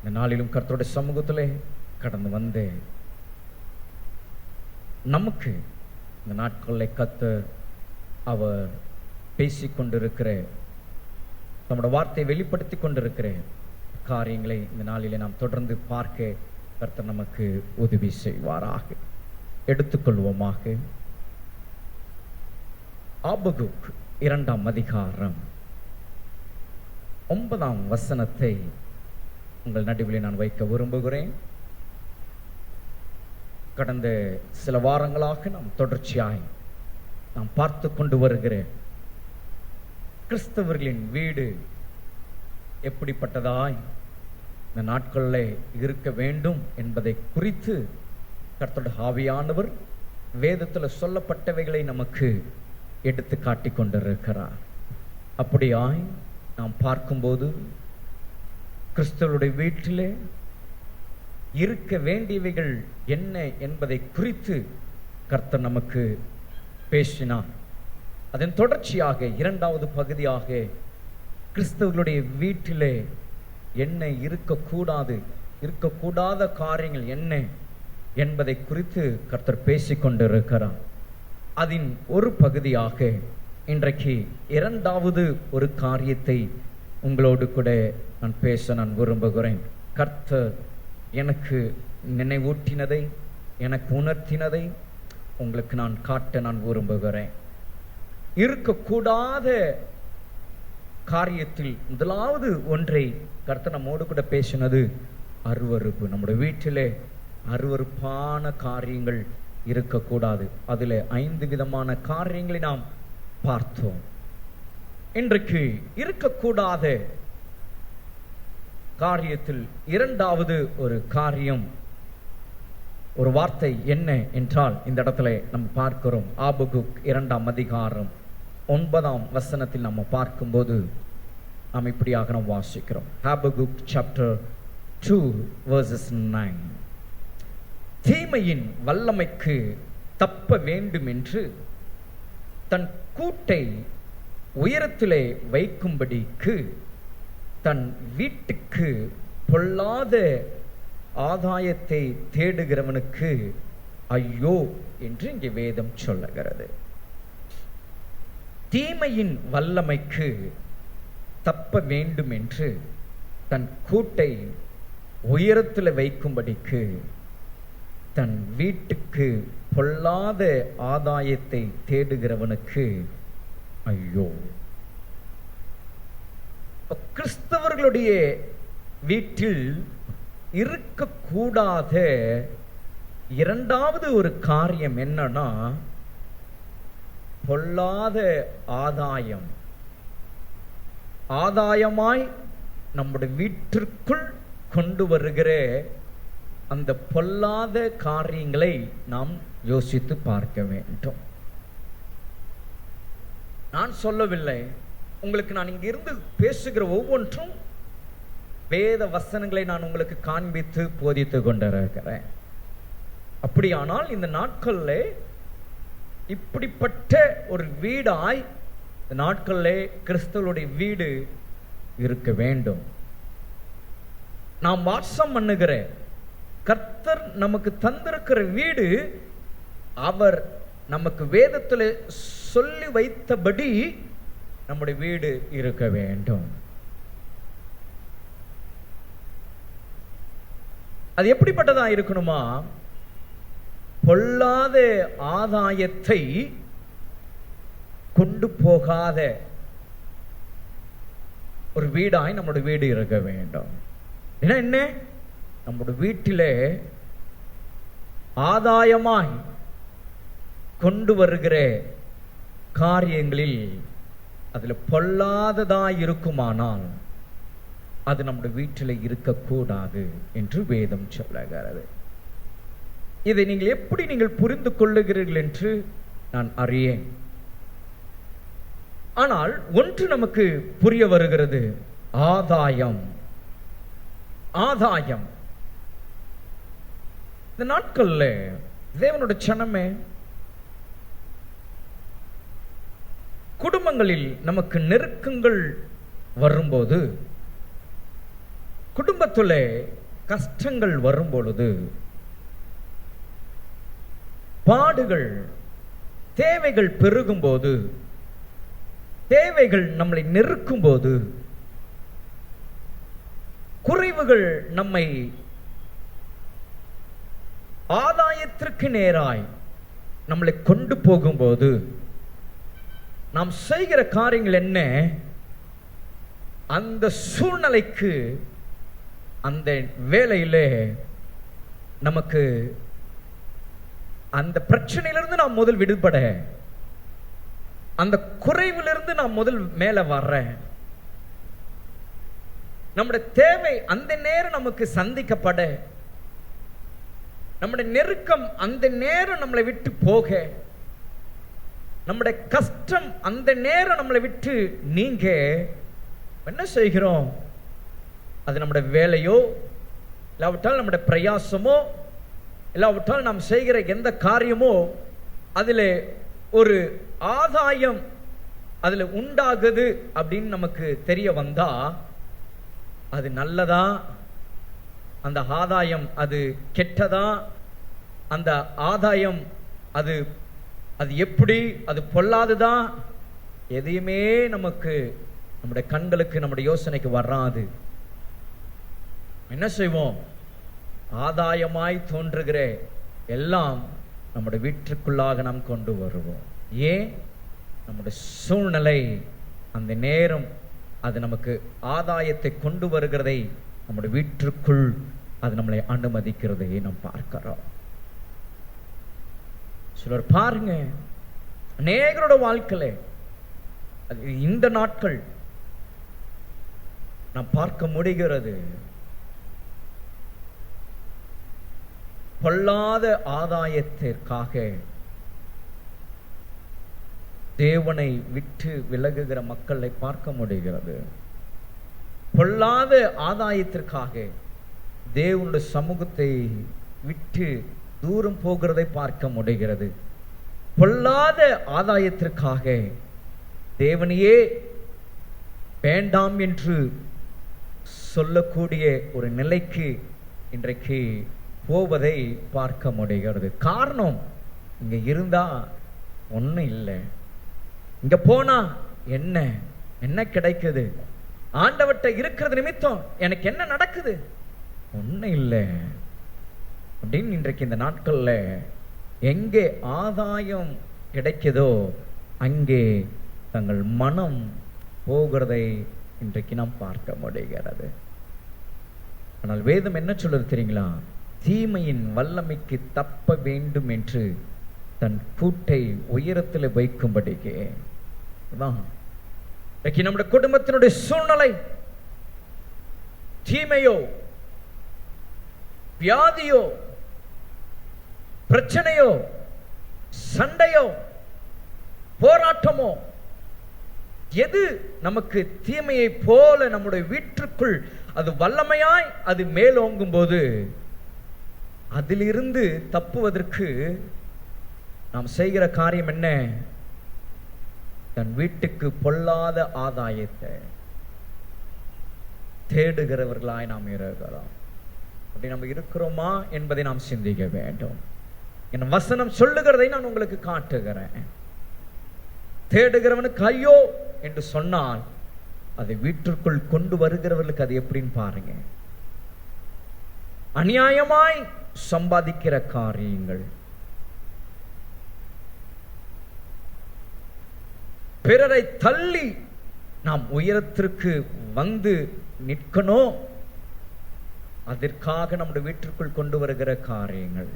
இந்த நாளிலும் கர்த்தருடைய சமூகத்திலே கடந்து வந்து நமக்கு இந்த நாட்களில் கர்த்தர் அவர் பேசிக்கொண்டிருக்கிற நம்முடைய வார்த்தையை வெளிப்படுத்தி கொண்டிருக்கிற காரியங்களை இந்த நாளிலே நாம் தொடர்ந்து பார்க்க கர்த்தர் நமக்கு உதவி செய்வாராக. எடுத்துக்கொள்வோமாக. ஆபகுக் 2ஆம் அதிகாரம் 9ஆம் வசனத்தை உங்கள் நடுவிலே நான் வைக்க விரும்புகிறேன். கடந்த சில வாரங்களாக நாம் தொடர்ச்சியாய் நாம் பார்த்து கொண்டு வருகிற கிறிஸ்தவர்களின் வீடு எப்படிப்பட்டதாய் இந்த நாட்களில் இருக்க வேண்டும் என்பதை குறித்து கர்த்தருடைய ஆவியானவர் வேதத்தில் சொல்லப்பட்டவைகளை நமக்கு எடுத்து காட்டி கொண்டிருக்கிறார். அப்படியாய் நாம் பார்க்கும்போது கிறிஸ்தவருடைய வீட்டிலே இருக்க வேண்டியவைகள் என்ன என்பதை குறித்து கர்த்தர் நமக்கு பேசினார். அதன் தொடர்ச்சியாக 2வது பகுதியாக கிறிஸ்தவர்களுடைய வீட்டிலே என்ன இருக்கக்கூடாத காரியங்கள் என்ன என்பதை குறித்து கர்த்தர் பேசிக்கொண்டிருக்கிறார். அதன் ஒரு பகுதியாக இன்றைக்கு 2வது ஒரு காரியத்தை உங்களோடு கூட நான் பேச நான் விரும்புகிறேன். கர்த்தர் எனக்கு நினைவூட்டினதை, எனக்கு உணர்த்தினதை உங்களுக்கு நான் காட்ட நான் விரும்புகிறேன். இருக்கக்கூடாத காரியத்தில் முதலாவது ஒன்றை கர்த்தர் நம்மோடு கூட பேசினது அருவருப்பு. நம்முடைய வீட்டிலே அருவருப்பான காரியங்கள் இருக்கக்கூடாது. அதில் 5 விதமான காரியங்களை நாம் பார்த்தோம். இன்றைக்கு இருக்கக்கூடாத காரியத்தில் 2வது ஒரு காரியம், ஒரு வார்த்தை என்ன என்றால் இந்த இடத்துல நம்ம பார்க்கிறோம். ஆபகுக் 2ஆம் அதிகாரம் 9ஆம் வசனத்தில் நம்ம பார்க்கும்போது நாம் இப்படியாக நாம் வாசிக்கிறோம். Habakkuk chapter 2 verses 9. தீமையின் வல்லமைக்கு தப்ப வேண்டும் என்று தன் கூட்டை உயரத்திலே வைக்கும்படிக்கு தன் வீட்டுக்கு பொல்லாத ஆதாயத்தை தேடுகிறவனுக்கு ஐயோ என்று இங்கே வேதம் சொல்லுகிறது. தீமையின் வல்லமைக்கு தப்ப வேண்டும் என்று தன் கூட்டை உயரத்தில் வைக்கும்படிக்கு தன் வீட்டுக்கு பொல்லாத ஆதாயத்தை தேடுகிறவனுக்கு ஐயோ. கிறிஸ்தவர்களுடைய வீட்டில் இருக்கக்கூடாத 2வது ஒரு காரியம் என்னன்னா பொல்லாத ஆதாயம். ஆதாயமாய் நம்முடைய வீட்டிற்குள் கொண்டு வருகிற அந்த பொல்லாத காரியங்களை நாம் யோசித்து பார்க்க வேண்டும். நான் சொல்லவில்லை, உங்களுக்கு நான் இங்கிருந்து பேசுகிற ஒவ்வொன்றும் வேத வசனங்களை நான் உங்களுக்கு காண்பித்து போதித்து கொண்டிருக்கிறேன். அப்படியானால் இந்த நாட்களில் இப்படிப்பட்ட ஒரு வீடாய் இந்த நாட்களில் கிறிஸ்தவருடைய வீடு இருக்க வேண்டும். நாம் வாசம் பண்ணுகிற கர்த்தர் நமக்கு தந்திருக்கிற வீடு அவர் நமக்கு வேதத்தில் சொல்லி வைத்தபடி நம்முடைய வீடு இருக்க வேண்டும். அது எப்படிப்பட்டதா இருக்கணுமா? பொல்லாத ஆதாயத்தை கொண்டு போகாத ஒரு வீடாய் நம்முடைய வீடு இருக்க வேண்டும். என்ன நம்முடைய வீட்டிலே ஆதாயமாய் கொண்டு வருகிற காரியங்களில் அதுல பொல்லாததாய் இருக்குமானால் அது நம்முடைய வீட்டில் இருக்கக்கூடாது என்று வேதம் சொல்லுகிறது. இதை நீங்கள் எப்படி நீங்கள் புரிந்து கொள்ளுகிறீர்கள் என்று நான் அறியேன். ஆனால் ஒன்று நமக்கு புரிய வருகிறது, ஆதாயம். ஆதாயம் இந்த நாட்கள்ல தேவனுடைய சனமே குடும்பங்களில் நமக்கு நெருக்கங்கள் வரும்போது குடும்பத்திலே கஷ்டங்கள் வரும் பொழுது, பாடுகள், தேவைகள் பெருகும் போது, தேவைகள் நம்மளை நெருக்கும் போது, குறைவுகள் நம்மை ஆதாயத்திற்கு நேராய் நம்மளை கொண்டு போகும்போது, நாம் செய்கிற காரியங்கள் என்ன? அந்த சூழ்நிலைக்கு, அந்த வேளையிலே நமக்கு அந்த பிரச்சனையிலிருந்து நாம் முதல் விடுபட, அந்த குறைவிலிருந்து நாம் முதல் மேல வர்ற, நம்முடைய தேவை அந்த நேரம் நமக்கு சந்திக்கப்பட, நம்முடைய நெருக்கம் அந்த நேரம் நம்மளை விட்டு போக, நம்முடைய கஷ்டம் அந்த நேரம் நம்மளை விட்டு நீங்க என்ன செய்கிறோம்? அது நம்முடைய வேலையோ, இல்லாவிட்டால் நம்முடைய பிரயாசமோ, இல்லாவிட்டால் நாம் செய்கிற எந்த காரியமோ, அதில் ஒரு ஆதாயம் அதில் உண்டாகுது அப்படின்னு நமக்கு தெரிய வந்தா, அது நல்லதா, அந்த ஆதாயம் அது கெட்டதா, அந்த ஆதாயம் அது அது எப்படி, அது பொல்லாததா, எதையுமே நமக்கு நம்முடைய கண்களுக்கு, நம்முடைய யோசனைக்கு வராது. என்ன செய்வோம்? ஆதாயமாய் தோன்றுகிற எல்லாம் நம்முடைய வீட்டுக்குள்ளாக நாம் கொண்டு வருவோம். ஏன்? நம்முடைய சூழ்நிலை அந்த நேரம் அது நமக்கு ஆதாயத்தை கொண்டு வருகிறதை நம்முடைய வீட்டிற்குள் அது நம்மளை அனுமதிக்கிறதை நாம் பார்க்கிறோம். சிலர் பாருங்க, அநேகரோட வாழ்க்கையில இந்த நாட்கள் நாம் பார்க்க முடிகிறது. பொல்லாத ஆதாயத்திற்காக தேவனை விட்டு விலகுகிற மக்களை பார்க்க முடிகிறது. பொல்லாத ஆதாயத்திற்காக தேவனுடைய சமூகத்தை விட்டு தூரம் போகிறதை பார்க்க முடிகிறது. பொல்லாத ஆதாயத்திற்காக தேவனையே வேண்டாம் என்று சொல்லக்கூடிய ஒரு நிலைக்கு இன்றைக்கு போவதை பார்க்க முடிகிறது. காரணம், இங்க இருந்தா ஒன்றும் இல்லை, இங்க போனா என்ன என்ன கிடைக்குது, ஆண்டவர்கிட்ட இருக்கிறது நிமித்தம் எனக்கு என்ன நடக்குது, ஒன்றும் இல்லை அப்படின்னு இன்றைக்கு இந்த நாட்கள்ல எங்கே ஆதாயம் கிடைக்குதோ அங்கே தங்கள் மனம் போகிறதை இன்றைக்கு நாம் பார்க்க முடிகிறது. ஆனால் வேதம் என்ன சொல்லுது தெரியுங்களா? தீமையின் வல்லமைக்கு தப்ப வேண்டும் என்று தன் கூட்டை உயரத்தில் வைக்கும்படிக்கு. நம்முடைய குடும்பத்தினுடைய சூழ்நிலை, தீமையோ, வியாதியோ, பிரச்சனையோ, சண்டையோ, போராட்டமோ, எது நமக்கு தீமையை போல நம்முடைய வீட்டிற்குள் அது வல்லமையாய் அது மேலோங்கும் போது, அதிலிருந்து தப்புவதற்கு நாம் செய்கிற காரியம் என்ன? தன் வீட்டுக்கு பொல்லாத ஆதாயத்தை தேடுகிறவர்களாய் நாம் இருக்கிறோம். அப்படி நம்ம இருக்கிறோமா என்பதை நாம் சிந்திக்க வேண்டும். என் வசனம் சொல்லுகிறதை நான் உங்களுக்கு காட்டுகிறேன். தேடுகிறவனுக்கு ஐயோ என்று சொன்னால் அதை வீட்டிற்குள் கொண்டு வருகிறவர்களுக்கு அது எப்படின்னு பாருங்க. அநியாயமாய் சம்பாதிக்கிற காரியங்கள், பிறரை தள்ளி நாம் உயரத்திற்கு வந்து நிற்கணும், அதற்காக நம்முடைய வீட்டிற்குள் கொண்டு வருகிற காரியங்கள்,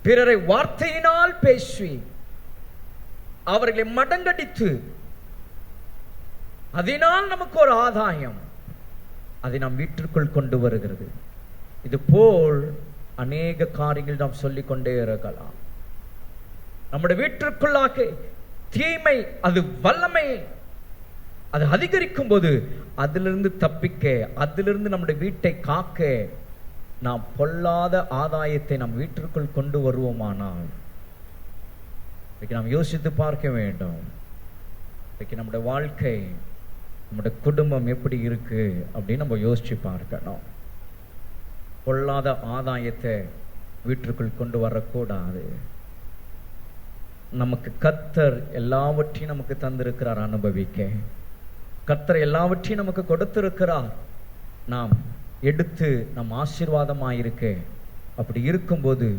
பிறரை வார்த்தையினால் பேசி அவர்களை மடங்கடித்து அதனால் நமக்கு ஒரு ஆதாயம், அதை நாம் வீட்டிற்குள் கொண்டு வருகிறது. இது போல் அநேக காரியங்கள் நாம் சொல்லிக் கொண்டே இருக்கலாம். நம்முடைய வீட்டிற்குள்ளாக தீமை அது வல்லமை அது அதிகரிக்கும் போது அதிலிருந்து தப்பிக்க, அதிலிருந்து நம்முடைய வீட்டை காக்க நாம் பொல்லாத ஆதாயத்தை நம் வீட்டிற்குள் கொண்டு வருவோமானால் நாம் யோசித்து பார்க்க வேண்டும். நம்முடைய வாழ்க்கை நம்முடைய குடும்பம் எப்படி இருக்கு அப்படின்னு நம்ம யோசிச்சு பார்க்கணும். பொல்லாத ஆதாயத்தை வீட்டுக்குள் கொண்டு வரக்கூடாது. நமக்கு கர்த்தர் எல்லாவற்றையும் நமக்கு தந்திருக்கிறார் அனுபவிக்க. கர்த்தர் எல்லாவற்றையும் நமக்கு கொடுத்திருக்கிறார். நாம் எடுத்து நம் ஆசீர்வாதமாயிருக்க. அப்படி இருக்கும்போது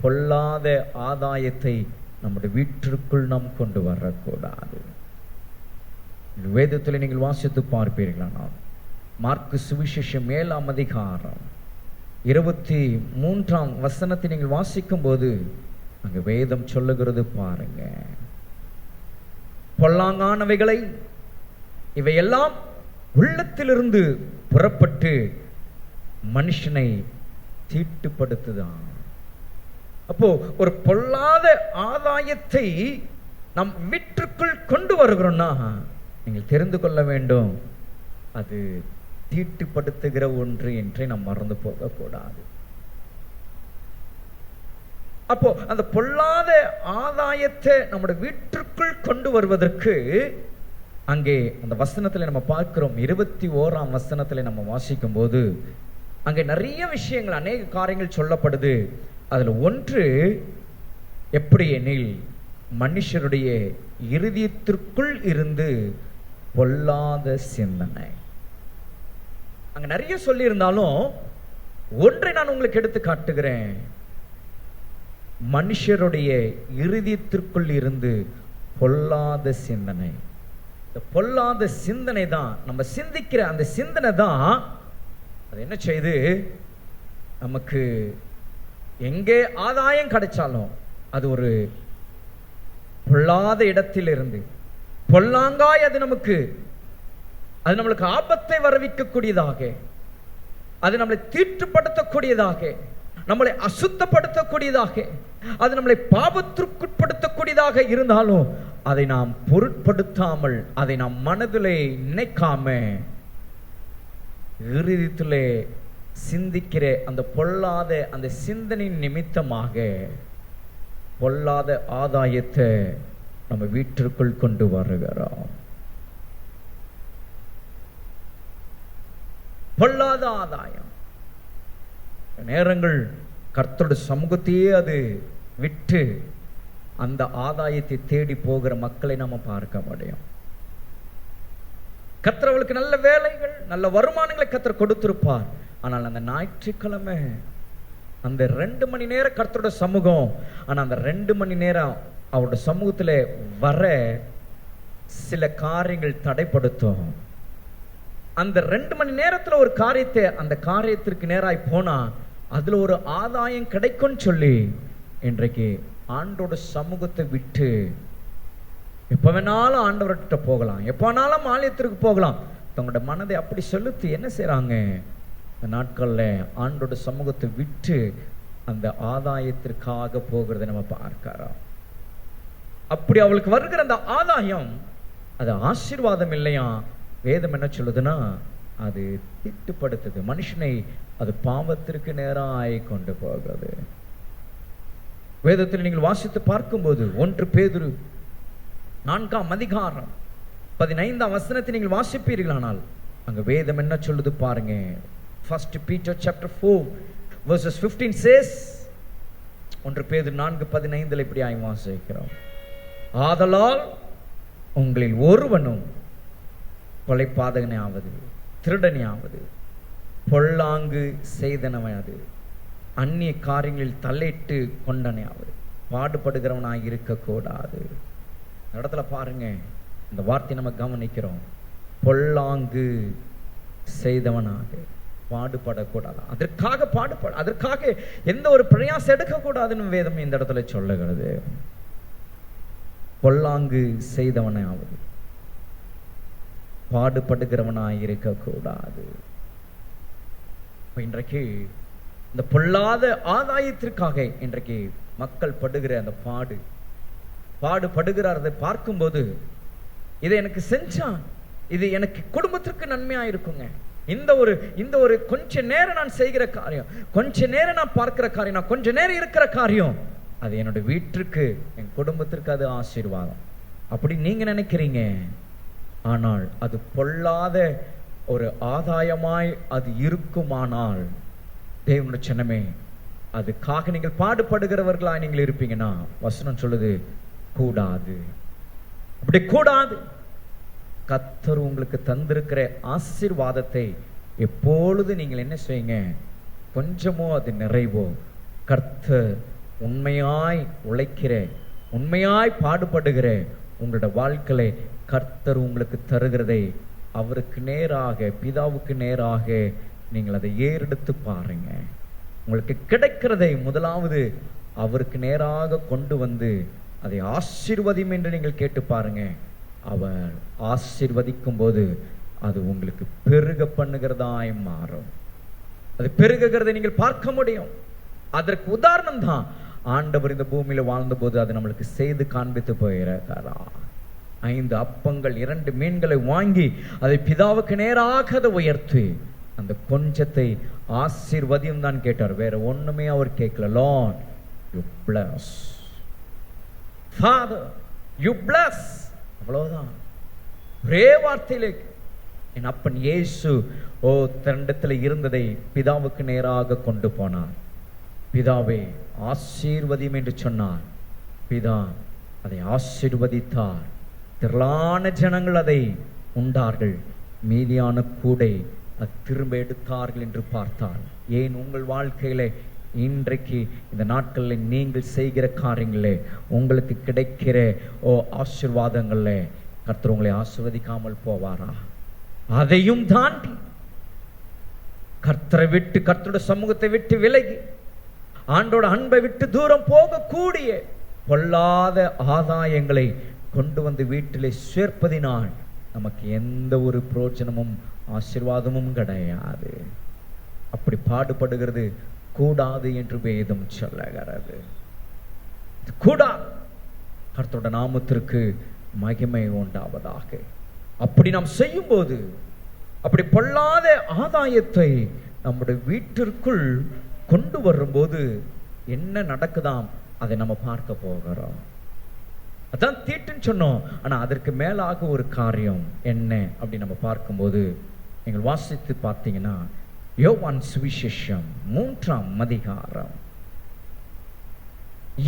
பொல்லாத ஆதாயத்தை நம்முடைய வீட்டிற்குள் நாம் கொண்டு வரக்கூடாது. வேதத்தில் நீங்கள் வாசித்து பார்ப்பீர்களானால் மார்க்கு சுவிசேஷம் 7ஆம் அதிகாரம் 23ஆம் வசனத்தை நீங்கள் வாசிக்கும் போது அங்க வேதம் சொல்லுகிறது பாருங்க. பொல்லாங்கானவைகளை இவையெல்லாம் உள்ளத்திலிருந்து புறப்பட்டு மனுஷனை தீட்டுப்படுத்துதான். அப்போ ஒரு பொல்லாத ஆதாயத்தை நம் வீட்டிற்குள் கொண்டு வருகிறோம்னா நீங்கள் தெரிந்து கொள்ள வேண்டும், அது தீட்டுப்படுத்துகிற ஒன்று என்றே நாம் மறந்து போகக்கூடாது. அப்போ அந்த பொல்லாத ஆதாயத்தை நம்முடைய வீட்டிற்குள் கொண்டு வருவதற்கு அங்கே அந்த வசனத்தில் நம்ம பார்க்கிறோம். 21ஆம் வசனத்தில் நம்ம வாசிக்கும் போது அங்கே நிறைய விஷயங்கள், அநேக காரியங்கள் சொல்லப்படுது. அதுல ஒன்று எப்படி எனில், மனுஷருடைய இருதயத்திற்குள் இருந்து பொல்லாத சிந்தனை. அங்க நிறைய சொல்லி இருந்தாலும் ஒன்றை நான் உங்களுக்கு எடுத்து காட்டுகிறேன். மனுஷருடைய இருதயத்திற்குள் இருந்து பொல்லாத சிந்தனை. இந்த பொல்லாத சிந்தனை தான், நம்ம சிந்திக்கிற அந்த சிந்தனை தான் அது என்ன செய்யுது, நமக்கு எங்கே ஆதாயம் கிடைச்சாலும் அது ஒரு பொல்லாத இடத்தில் இருந்து பொல்லாங்காய் அது நம்மளுக்கு ஆபத்தை வரவிக்கக்கூடியதாக, அது நம்மளை தீட்டுப்படுத்தக்கூடியதாக, நம்மளை அசுத்தப்படுத்தக்கூடியதாக, அது நம்மளை பாவத்திற்குட்படுத்தக்கூடியதாக இருந்தாலும் அதை நாம் பொருட்படுத்தாமல், அதை நாம் மனதிலே நினைக்காம இருதயத்திலே சிந்திக்கிற அந்த பொல்லாத அந்த சிந்தனை நிமித்தமாக பொல்லாத ஆதாயத்தை நம்ம வீட்டிற்குள் கொண்டு வருகிறோம். பொல்லாத ஆதாயம் நேரங்கள் கர்த்தருடைய சமூகத்தையே அது விட்டு அந்த ஆதாயத்தை தேடி போகிற மக்களை நம்ம பார்க்க முடியும். கர்த்தர் அவளுக்கு நல்ல வேலைகள், நல்ல வருமானங்களை கர்த்தர் கொடுத்திருப்பார். ஆனால் அந்த ஞாயிற்றுக்கிழமை அந்த 2 மணி நேரம் கர்த்தருடைய சமூகம், ஆனா அந்த 2 மணி நேரம் அவருடைய சமூகத்துல வர சில காரியங்கள் தடைப்படுத்தும். அந்த 2 மணி நேரத்துல ஒரு காரியத்தை, அந்த காரியத்திற்கு நேராய் போனா அதுல ஒரு ஆதாயம் கிடைக்கும் சொல்லி இன்றைக்கு ஆண்டோட சமூகத்தை விட்டு எப்ப வேணாலும் ஆண்டவர்கிட்ட போகலாம், எப்ப வேணாலும் ஆலயத்திற்கு போகலாம், தங்களோட மனதை அப்படி செலுத்தி என்ன செய்யறாங்க, இந்த நாட்கள்ல ஆண்டோட சமூகத்தை விட்டு அந்த ஆதாயத்திற்காக போகிறத நம்ம பார்க்கிறோம். அப்படி அவளுக்கு வருகிற அந்த ஆதாயம் அது ஆசீர்வாதம் இல்லையா. வேதம் என்ன சொல்லுதுன்னா அது தீட்டுப்படுத்துது, மனுஷனை அது பாவத்திற்கு நேராய் கொண்டு போகிறது. வேதத்தில் நீங்கள் வாசித்து பார்க்கும்போது 1 பேதுரு 4ஆம் அதிகாரம் 15ஆம் வசனத்தை நீங்கள் வாசிப்பீர்களானால் அங்க வேதம் என்ன சொல்லுது பாருங்க. 1 Peter chapter 4 verses 15 says, 1 பேதுரு 4:15 இப்படி வாசிக்கிறோம், ஆதலால் உங்களில் ஒருவனும் கொலைபாதகனாவது, திருடனையாவது, பொல்லாங்கு செய்தனவாவது, அந்நிய காரியங்களில் தலையிட்டு கொண்டனையாவது பாடுபடுகிறவனாய் இருக்கக்கூடாது. இடத்துல பாருங்க, இந்த வார்த்தை நம்ம கவனிக்கிறோம். பொல்லாங்கு செய்தவனாக பாடுபடக்கூடாது, அதற்காக எந்த ஒரு பிரயாசம் எடுக்கக்கூடாதுன்னு வேதம் இந்த இடத்துல சொல்லுகிறது. பொல்லாங்கு செய்தவனாவது, பாடுபடுகிறவனாய் இருக்கக்கூடாது. இன்றைக்கு இந்த பொல்லாத ஆதாயத்திற்காக இன்றைக்கு மக்கள் படுகிற அந்த பாடுபடுகிறாரதை பார்க்கும்போது, இதை எனக்கு செஞ்சா இது எனக்கு குடும்பத்திற்கு நன்மையா இருக்குங்க, இந்த ஒரு கொஞ்ச நேரம் நான் செய்கிற காரியம், கொஞ்ச நேரம் நான் பார்க்கிற காரியம், நான் கொஞ்ச நேரம் இருக்கிற காரியம், அது என்னோட வீட்டிற்கு, என் குடும்பத்திற்கு அது ஆசீர்வாதம். அப்படி நீங்க நினைக்கிறீங்க. ஆனால் அது பொல்லாத ஒரு ஆதாயமாய் அது இருக்குமானால், தேவனுடைய சின்னமே, அதுக்காக நீங்கள் பாடுபடுகிறவர்களாய் நீங்கள் இருப்பீங்கன்னா, வசனம் சொல்லுது கூடாது. அப்படி கூடாது. கர்த்தர் உங்களுக்கு தந்திருக்கிற ஆசீர்வாதத்தை எப்பொழுது நீங்கள் என்ன செய்யுங்க, கொஞ்சமோ அது நிறைவோ, கர்த்தர் உண்மையாய் உழைக்கிற, உண்மையாய் பாடுபடுகிற உங்களோட வாழ்க்கையை கர்த்தர் உங்களுக்கு தருகிறதை அவருக்கு நேராக, பிதாவுக்கு நேராக நீங்கள் அதை ஏறெடுத்து பாருங்க. உங்களுக்கு கிடைக்கிறதை முதலாவது அவருக்கு நேராக கொண்டு வந்து அதை ஆசீர்வதியும் என்று நீங்கள் கேட்டு பாருங்க. அவர் ஆசீர்வதிக்கும் போது அது உங்களுக்கு பெருக பண்ணுகிறதாய் மாறும். அது பெருகுகிறதை நீங்கள் பார்க்க முடியும். அதற்கு உதாரணம் தான் ஆண்டவர் இந்த பூமியில வாழ்ந்த போது அது நம்மளுக்கு செய்து காண்பித்து போயிருக்காரா. 5 அப்பங்கள் 2 மீன்களை வாங்கி அதை பிதாவுக்கு நேராக அதை உயர்த்தி அந்த கொஞ்சத்தை ஆசீர்வதியும் தான் கேட்டார். வேற ஒண்ணுமே அவர் கேட்கல. Lord, you bless. Father, you bless. அவ்வளவுதான். ஒரே வார்த்தையிலே என் அப்பன் இயேசு தன்னிடத்தில் இருந்ததை பிதாவுக்கு நேராக கொண்டு போனார். பிதாவே ஆசீர்வதியும் என்று சொன்னார். பிதா அதை ஆசீர்வதித்தார். திரளான ஜனங்கள் அதை உண்டார்கள். மீதியான கூடை அது திரும்ப எடுத்தார்கள் என்று பார்த்தார். ஏன் உங்கள் வாழ்க்கையில இன்றைக்கு இந்த நாட்களில் நீங்கள் செய்கிற காரியங்களே, உங்களுக்கு கிடைக்கிற ஆசீர்வாதங்களே கர்த்தர் உங்களை ஆசீர்வதிக்காமல் போவாரா? அதையும் தாண்டி கர்த்தரை விட்டு, கர்த்தருடைய சமூகத்தை விட்டு விலகி ஆண்டோட அன்பை விட்டு தூரம் போகக்கூடிய பொல்லாத ஆதாயங்களை கொண்டு வந்து வீட்டிலே சேர்ப்பதினால் நமக்கு எந்த ஒரு பிரயோஜனமும் ஆசீர்வாதமும் கிடையாது. அப்படி பாடுபடுகிறது கூடாது என்று வேதம் சொல்லுகிறது. கூடாது. கர்த்தருடைய நாமத்திற்கு மகிமை உண்டாவதாக. அப்படி நாம் செய்யும் போது, அப்படி பொல்லாத ஆதாயத்தை நம்முடைய வீட்டிற்குள் கொண்டு வரும்போது என்ன நடக்குதாம் அதை நம்ம பார்க்க போகிறோம். அதான் தீட்டுன்னு சொன்னோம். ஆனா அதற்கு மேலாக ஒரு காரியம் என்ன அப்படி நம்ம பார்க்கும்போது, நீங்கள் வாசித்து பார்த்தீங்கன்னா யோவான் சுவிசேஷம் 3ஆம் அதிகாரம்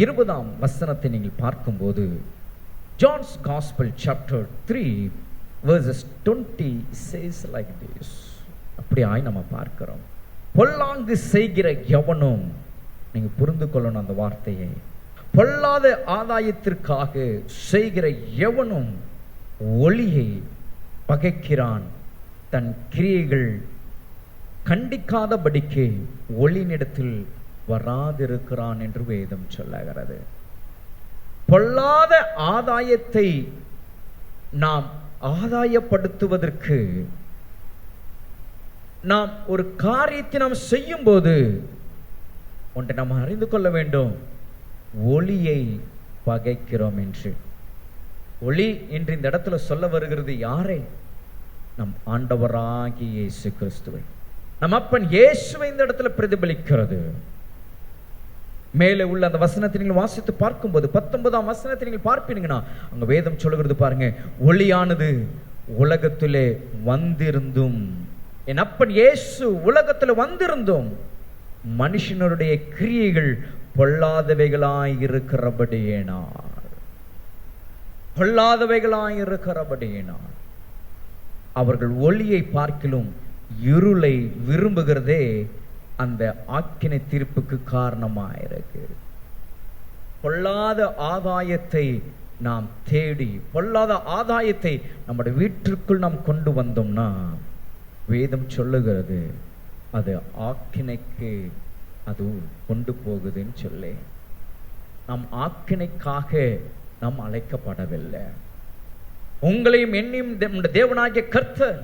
20ஆம் வசனத்தை நீங்கள் பார்க்கும்போது, John's Gospel chapter 3 verses 20 says like this. அப்படியாய் நம்ம பார்க்கிறோம். பொல்லாங்கு செய்கிற எவனும், நீங்க புரிந்து கொள்ளணும் அந்த வார்த்தையை, பொல்லாத ஆதாயத்திற்காக செய்கிற எவனும் ஒளியை பகைக்கிறான், தன் கிரியைகள் கண்டிக்காதபடிக்கு ஒளியினிடத்தில் வராதிருக்கிறான் என்று வேதம் சொல்லுகிறது. பொல்லாத ஆதாயத்தை நாம் ஆதாயப்படுத்துவதற்கு நாம் ஒரு காரியத்தை நாம் செய்யும் போது ஒன்றை நாம் அறிந்து கொள்ள வேண்டும், ஒளியை பகைக்கிறோம் என்று. ஒளி என்று இந்த இடத்துல சொல்ல வருகிறது யாரை? நம் ஆண்டவராகிய இயேசு கிறிஸ்துவை, நம் அப்பன் இயேசுவை இந்த இடத்துல பிரதிபலிக்கிறது. மேலே உள்ள அந்த வசனத்தை நீங்கள் வாசித்து பார்க்கும்போது 19ஆம் வசனத்தை நீங்கள் பார்ப்பீங்கன்னா அங்க வேதம் சொல்லுகிறது பாருங்க, ஒளியானது உலகத்திலே வந்திருந்தும், என் அப்பன் இயேசு உலகத்தில் வந்திருந்தும் மனுஷனுடைய கிரியைகள் பொல்லாதவைகளாய் இருக்கிறபடியினால், பொல்லாதவைகளாய் இருக்கிறபடியினால் அவர்கள் ஒளியை பார்க்கிலும் இருளை விரும்புகிறதே அந்த ஆக்கினை தீர்ப்புக்கு காரணமாயிருக்கு. பொல்லாத ஆதாயத்தை நாம் தேடி, பொல்லாத ஆதாயத்தை நம்முடைய வீட்டிற்குள் நாம் கொண்டு வந்தோம்னா வேதம் சொல்லுகிறது அது ஆக்கினைக்கு அது கொண்டு போகுதுன்னு சொல்லி. நாம் ஆக்கினைக்காக நாம் அழைக்கப்படவில்லை. உங்களையும் என்னையும் தேவனாகிய கர்த்தர்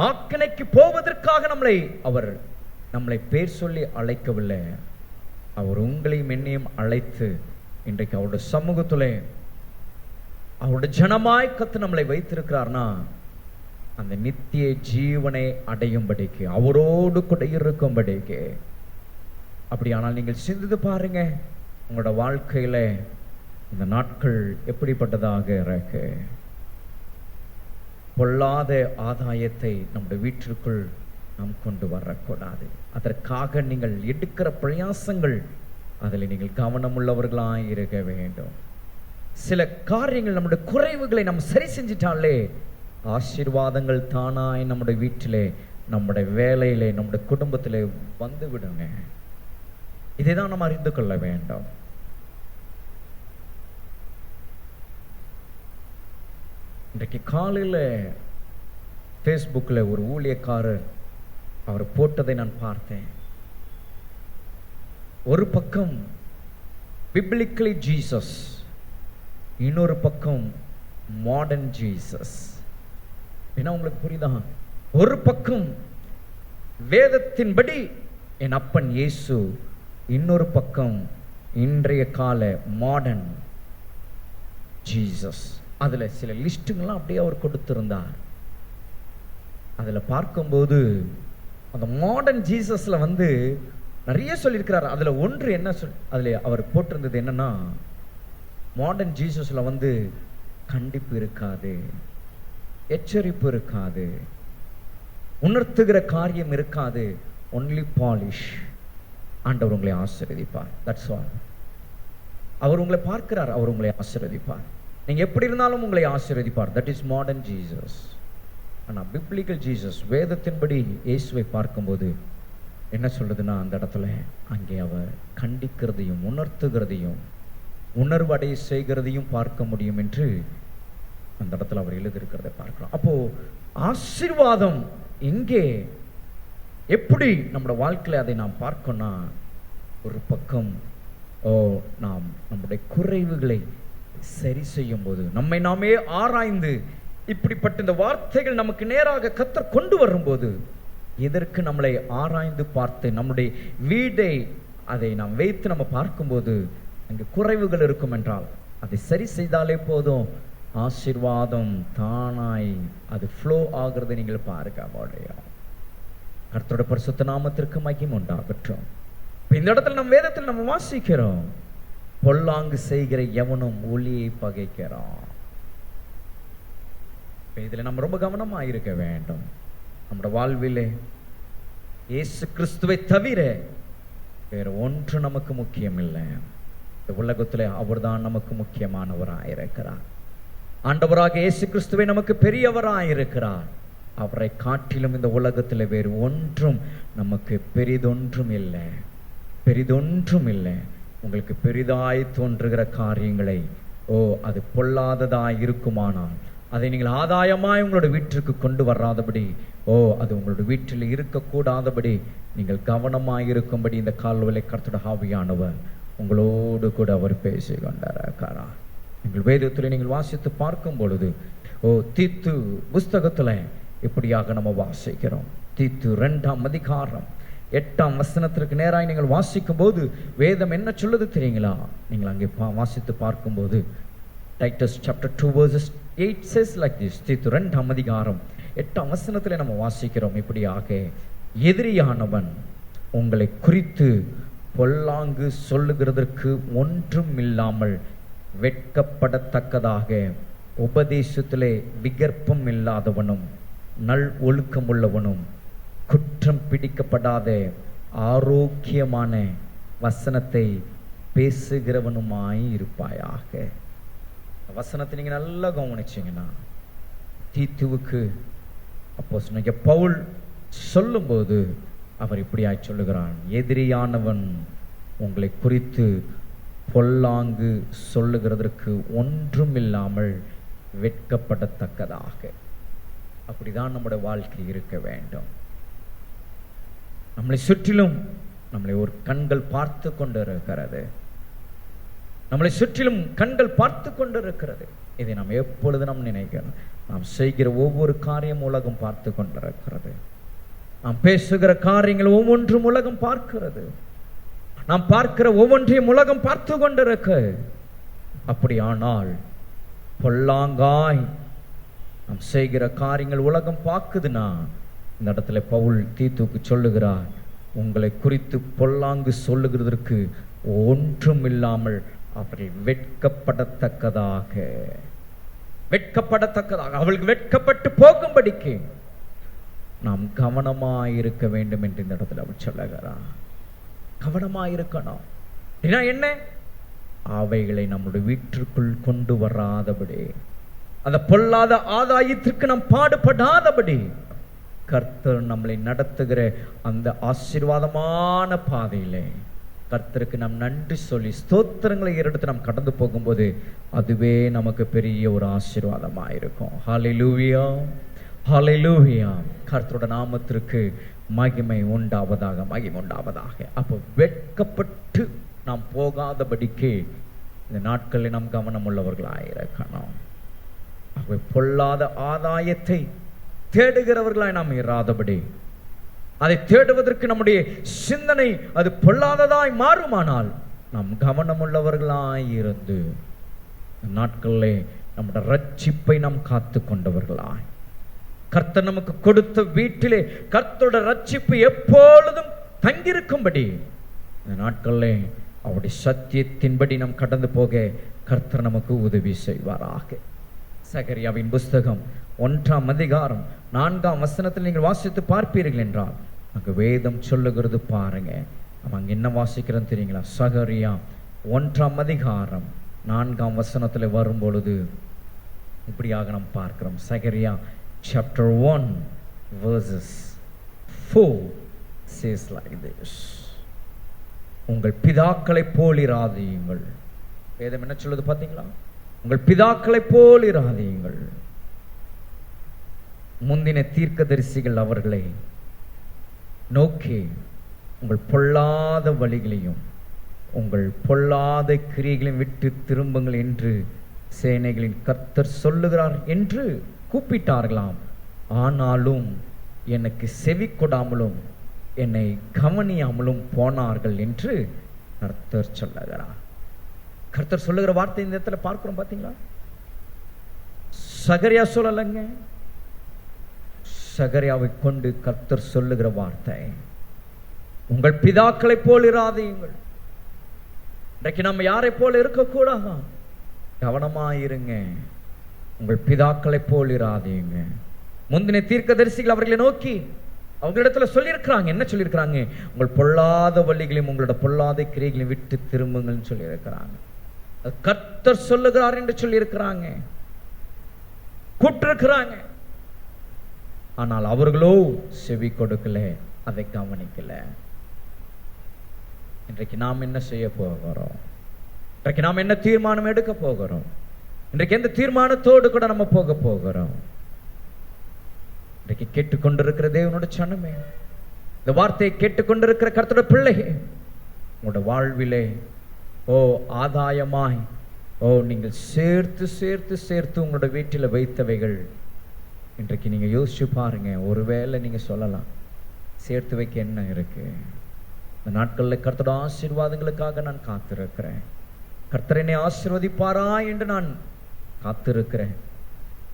ஆக்கினைக்கு போவதற்காக அவர் நம்மளை பேர் சொல்லி அழைக்கவில்லை. அவர் உங்களையும் என்னையும் அழைத்து இன்றைக்கு அவருடைய சமூகத்திலே அவருடைய ஜனமாய் கர்த்தர் நம்மளை வைத்திருக்கிறார்னா அந்த நித்திய ஜீவனை அடையும்படிக்கு, அவரோடு கூட இருக்கும்படிக்கு. அப்படியானால் நீங்கள் சிந்தித்து பாருங்க, உங்களோட வாழ்க்கையில இந்த நாட்கள் எப்படிப்பட்டதாக இருக்கு. பொல்லாத ஆதாயத்தை நம்முடைய வீட்டிற்குள் நாம் கொண்டு வரக்கூடாது. அதற்காக நீங்கள் எடுக்கிற பிரயாசங்கள் அதில் நீங்கள் கவனமுள்ளவர்களாய் இருக்க வேண்டும். சில காரியங்கள் நம்முடைய குறைவுகளை நம்ம சரி செஞ்சிட்டாலே ஆசீர்வாதங்கள் தானாய் நம்முடைய வீட்டிலே, நம்முடைய வேலையிலே, நம்முடைய குடும்பத்திலே வந்து விடுங்க. இதைதான் நம்ம அறிந்து கொள்ள வேண்டும். இன்றைக்கு காலையில் ஃபேஸ்புக்கில் ஒரு ஊழியக்காரர் அவர் போட்டதை நான் பார்த்தேன். ஒரு பக்கம் பிப்ளிக்கலி ஜீசஸ், இன்னொரு பக்கம் மாடர்ன் ஜீசஸ். என்ன உங்களுக்கு புரியுதா? ஒரு பக்கம் வேதத்தின்படி என் அப்பன் இயேசு, இன்னொரு பக்கம் இன்றைய கால மாடர்ன் ஜீசஸ். அதுல சில லிஸ்ட்டுங்கெல்லாம் அப்படியே அவர் கொடுத்திருந்தார். அதுல பார்க்கும்போது அந்த மாடர்ன் ஜீசஸ்ல நிறைய சொல்லியிருக்கிறார். அதுல ஒன்று என்ன அதுல அவர் போட்டிருந்தது என்னன்னா, மாடர்ன் ஜீசஸ்ல கண்டிப்பு இருக்காது, எச்சரிப்பு இருக்காது, உணர்த்துகிற காரியம் இருக்காது, ஒன்லி பாலிஷ். ஆண்டவர் உங்களை ஆசீர்வதிப்பார். That's all. அவர் உங்களை பார்க்கிறார், அவர் உங்களை ஆசீர்வதிப்பார். நீங்க எப்படி இருந்தாலும் உங்களை ஆசீர்வதிப்பார். That is modern Jesus. ஆனா பிப்ளிக்கல் ஜீசஸ், வேதத்தின்படி இயேசுவை பார்க்கும்போது என்ன சொல்றதுன்னா, அந்த இடத்துல அங்கே அவர் கண்டிக்கிறதையும் உணர்த்துகிறதையும் உணர்வடை செய்கிறதையும் பார்க்க முடியும் என்று அந்த இடத்துல அவர் எழுதியிருக்கிறதை பார்க்கிறோம். அப்போ ஆசீர்வாதம் எங்கே, எப்படி நம்முடைய வாழ்க்கையில அதை நாம் பார்க்கணும்னா, ஒரு பக்கம் நாம் நம்முடைய குறைவுகளை சரி செய்யும் போது, நம்மை நாமே ஆராய்ந்து, இப்படிப்பட்ட இந்த வார்த்தைகள் நமக்கு நேராக கர்த்தர் கொண்டு வரும்போது, எதற்கு நம்மளை ஆராய்ந்து பார்த்து நம்முடைய வீடை அதை நாம் வைத்து நம்ம பார்க்கும்போது அங்கு குறைவுகள் இருக்கும் என்றால் அதை சரி செய்தாலே போதும், ஆசீர்வாதம் தானாய் அது ஃப்ளோ ஆகிறதை நீங்கள் பாருங்க. கர்த்தருடைய பரிசுத்த நாமத்திற்கு மகிமை உண்டாகட்டும். இந்த இடத்துல நம்ம வேதத்தில் நம்ம வாசிக்கிறோம், பொல்லாங்கு செய்கிற எவனும் ஒளியை பகைக்கிறான். இதுல நம்ம ரொம்ப கவனமா இருக்க வேண்டும். நம்முடைய வாழ்விலே இயேசு கிறிஸ்துவை தவிர வேற ஒன்று நமக்கு முக்கியம் இல்லை. இந்த உலகத்துல அவர்தான் நமக்கு முக்கியமானவராயிருக்கிறார். ஆண்டவராக இயேசு கிறிஸ்துவை நமக்கு பெரியவராயிருக்கிறார். அவரை காட்டிலும் இந்த உலகத்தில் வேறு ஒன்றும் நமக்கு பெரிதொன்றும் இல்லை, பெரிதொன்றும் இல்லை. உங்களுக்கு பெரிதாய் தோன்றுகிற காரியங்களை அது பொல்லாததாய் இருக்குமானால் அதை நீங்கள் ஆதாயமாய் உங்களோட வீட்டிற்கு கொண்டு வராதபடி, அது உங்களோட வீட்டில் இருக்கக்கூடாதபடி நீங்கள் கவனமாய் இருக்கும்படி இந்த கால்வலை கர்த்தருடைய ஆவியானவர் உங்களோடு கூட அவர் பேசி கொண்டிருக்கிறார். நீங்கள் வேதத்தில் நீங்கள் வாசித்து பார்க்கும் பொழுது தீத்து புஸ்தகத்துல இப்படியாக நம்ம வாசிக்கிறோம். தீத்து 2ஆம் அதிகாரம் 8ஆம் வசனத்திற்கு நேராக நீங்கள் வாசிக்கும் போது வேதம் என்ன சொல்லுது தெரியுங்களா? நீங்கள் அங்கே வாசித்து பார்க்கும்போது Titus chapter 2 verses 8 says like this. தீத்து 2ஆம் அதிகாரம் 8ஆம் வசனத்தில் நம்ம வாசிக்கிறோம் இப்படியாக, எதிரியானவன் உங்களை குறித்து பொல்லாங்கு சொல்லுகிறதற்கு ஒன்றும் இல்லாமல் வெட்கப்படத்தக்கதாக உபதேசத்திலே விகற்பம் இல்லாதவனும் நல் ஒழுக்கமுள்ளவனும் குற்றம் பிடிக்கப்படாத ஆரோக்கியமான வசனத்தை பேசுகிறவனுமாய் இருப்பாயாக. வசனத்தை நீங்க நல்லா கவனிச்சீங்கன்னா, தீத்துவுக்கு அப்போஸ்தலனாகிய பவுல் சொல்லும்போது அவர் இப்படியாய் சொல்லுகிறான், எதிரியானவன் உங்களை குறித்து பொல்லாங்கு சொல்லுகிறதற்கு ஒன்றும் இல்லாமல் வெட்கப்படத்தக்கதாக. அப்படிதான் நம்முடைய வாழ்க்கை இருக்க வேண்டும். நம்மளை சுற்றிலும் நம்மளை ஒரு கண்கள் பார்த்து கொண்டு இருக்கிறது, நம்மளை சுற்றிலும் கண்கள் பார்த்து கொண்டு இருக்கிறது. இதை நாம் எப்பொழுது நாம் நினைக்கிறோம், நாம் செய்கிற ஒவ்வொரு காரியம் உலகம் பார்த்து கொண்டிருக்கிறது. நாம் பேசுகிற காரியங்கள் ஒவ்வொன்றும் உலகம் பார்க்கிறது. நாம் பார்க்கிற ஒவ்வொன்றையும் உலகம் பார்த்து கொண்டிருக்க. அப்படியானால் பொல்லாங்காய் நாம் செய்கிற காரியங்கள் உலகம் பார்க்குதுன்னா, இந்த இடத்துல பவுல் தீத்துக்கு சொல்லுகிறார், உங்களை குறித்து பொல்லாங்கு சொல்லுகிறதற்கு ஒன்றும் இல்லாமல் அவர்கள் வெட்கப்படத்தக்கதாக. வெட்கப்படத்தக்கதாக, அவளுக்கு வெட்கப்பட்டு போகும்படிக்கு நாம் கவனமாயிருக்க வேண்டும் என்று இந்த இடத்துல அவர் சொல்லுகிறார். கவனமாயிருக்கணும். என்ன? அவைகளை நம்முடைய வீட்டிற்குள் கொண்டு வராதபடி, அந்த பொல்லாத ஆதாயத்திற்கு நாம் பாடுபடாதபடி கர்த்தர் நம்மளை நடத்துகிற அந்த ஆசீர்வாதமான பாதையிலே கர்த்தருக்கு நாம் நன்றி சொல்லி ஸ்தோத்திரங்களை எடுத்து நாம் கடந்து போகும்போது அதுவே நமக்கு பெரிய ஒரு ஆசீர்வாதமாயிருக்கும். ஹல்லேலூயா, ஹல்லேலூயா. கர்த்தரோட நாமத்திற்கு மகிமை உண்டாவதாக, மகிமை உண்டாவதாக. அப்போ வெட்கப்பட்டு நாம் போகாதபடிக்கு இந்த நாட்களில் நாம் கவனம் உள்ளவர்களாயிருக்கணும். பொல்லாத ஆதாயத்தை தேடுகிறவர்களாய் நாம் இராதபடி, அதை தேடுவதற்கு நம்முடைய சிந்தனை அது பொல்லாததாய் மாறுமானால் நாம் கவனம் உள்ளவர்களாய் இருந்து நாட்களிலே நம்முடைய ரட்சிப்பை நாம் காத்து கொண்டவர்களாய், கர்த்தர் நமக்கு கொடுத்த வீட்டிலே கர்த்தரோட ரட்சிப்பு எப்பொழுதும் தங்கியிருக்கும்படி இந்த நாட்களிலே அவருடைய சத்தியத்தின்படி நாம் கடந்து போக கர்த்தர் நமக்கு உதவி செய்வாராக. சகரியாவின் புஸ்தகம் 1ஆம் அதிகாரம் 4ஆம் வசனத்தில் நீங்கள் வாசித்து பார்ப்பீர்கள் என்றால் அங்கு வேதம் சொல்லுகிறது பாருங்க. அவங்க என்ன வாசிக்கிறோம் தெரியுங்களா? சகரியா 1ஆம் அதிகாரம் 4ஆம் வசனத்தில் வரும்பொழுது இப்படியாக நாம் பார்க்கிறோம். சகரியா chapter 1 verses 4 says like this: உங்கள் பிதாக்களை போல் இராதீங்கள். வேதம் என்ன சொல்லுது பார்த்தீங்களா? உங்கள் பிதாக்களை போல் இராதீங்கள். முந்தின தீர்க்கதரிசிகள் அவர்களை நோக்கி உங்கள் பொல்லாத வழிகளையும் உங்கள் பொல்லாத கிரியைகளையும் விட்டு திரும்புங்கள் என்று சேனைகளின் கர்த்தர் சொல்லுகிறார் என்று கூப்பிட்டார்களாம். ஆனாலும் எனக்கு செவி கொடாமலும் என்னை கவனியாமலும் போனார்கள் என்று கர்த்தர் சொல்லுகிறார். கர்த்தர் சொல்லுகிற வார்த்தை இந்த இடத்துல பார்க்கிறோம் பார்த்தீங்களா? சகரியா சொல்லலைங்க, சகரியாவை கொண்டு கர்த்தர் சொல்லுகிற வார்த்தை உங்கள் பிதாக்களை போல் இராதீங்கள். இன்றைக்கு நம்ம யாரை போல இருக்கக்கூடாதா? கவனமாயிருங்க. உங்கள் பிதாக்களை போல் இராதீங்க. முந்தின தீர்க்கதரிசிகள் அவர்களை நோக்கி அவங்களிடத்துல சொல்லியிருக்கிறாங்க. என்ன சொல்லியிருக்கிறாங்க? உங்கள் பொல்லாத வழிகளையும் உங்களோட பொல்லாத கிரியைகளையும் விட்டு திரும்புங்கள் சொல்லியிருக்கிறாங்க. கர்த்தர் சொல்லுகிறார் என்று சொல்லியிருக்கிறாங்க, கூட்டிருக்கிறாங்க. ஆனால் அவர்களோ செவி கொடுக்கல, அதை கவனிக்கல. இன்றைக்கு நாம் என்ன செய்ய போகிறோம்? இன்றைக்கு நாம் என்ன தீர்மானம் எடுக்க போகிறோம்? இன்றைக்கு எந்த தீர்மானத்தோடு கூட நம்ம போக போகிறோம்? இன்றைக்கு கேட்டுக்கொண்டிருக்கிற தேவனோட சனமே, இந்த வார்த்தையை கேட்டுக்கொண்டிருக்கிற கர்த்தரோட பிள்ளையே, உங்களோட வாழ்விலே ஆதாயமாய் நீங்கள் சேர்த்து சேர்த்து சேர்த்து உங்களோட வீட்டில் வைத்தவைகள் இன்றைக்கு நீங்க யோசிச்சு பாருங்க. ஒருவேளை நீங்க சொல்லலாம், சேர்த்து வைக்க என்ன இருக்கு? இந்த நாட்களில் கர்த்தரோட ஆசீர்வாதங்களுக்காக நான் காத்திருக்கிறேன். கர்த்தர் என்னை ஆசீர்வதிப்பாரா என்று நான் காத்திருக்கிறேன்.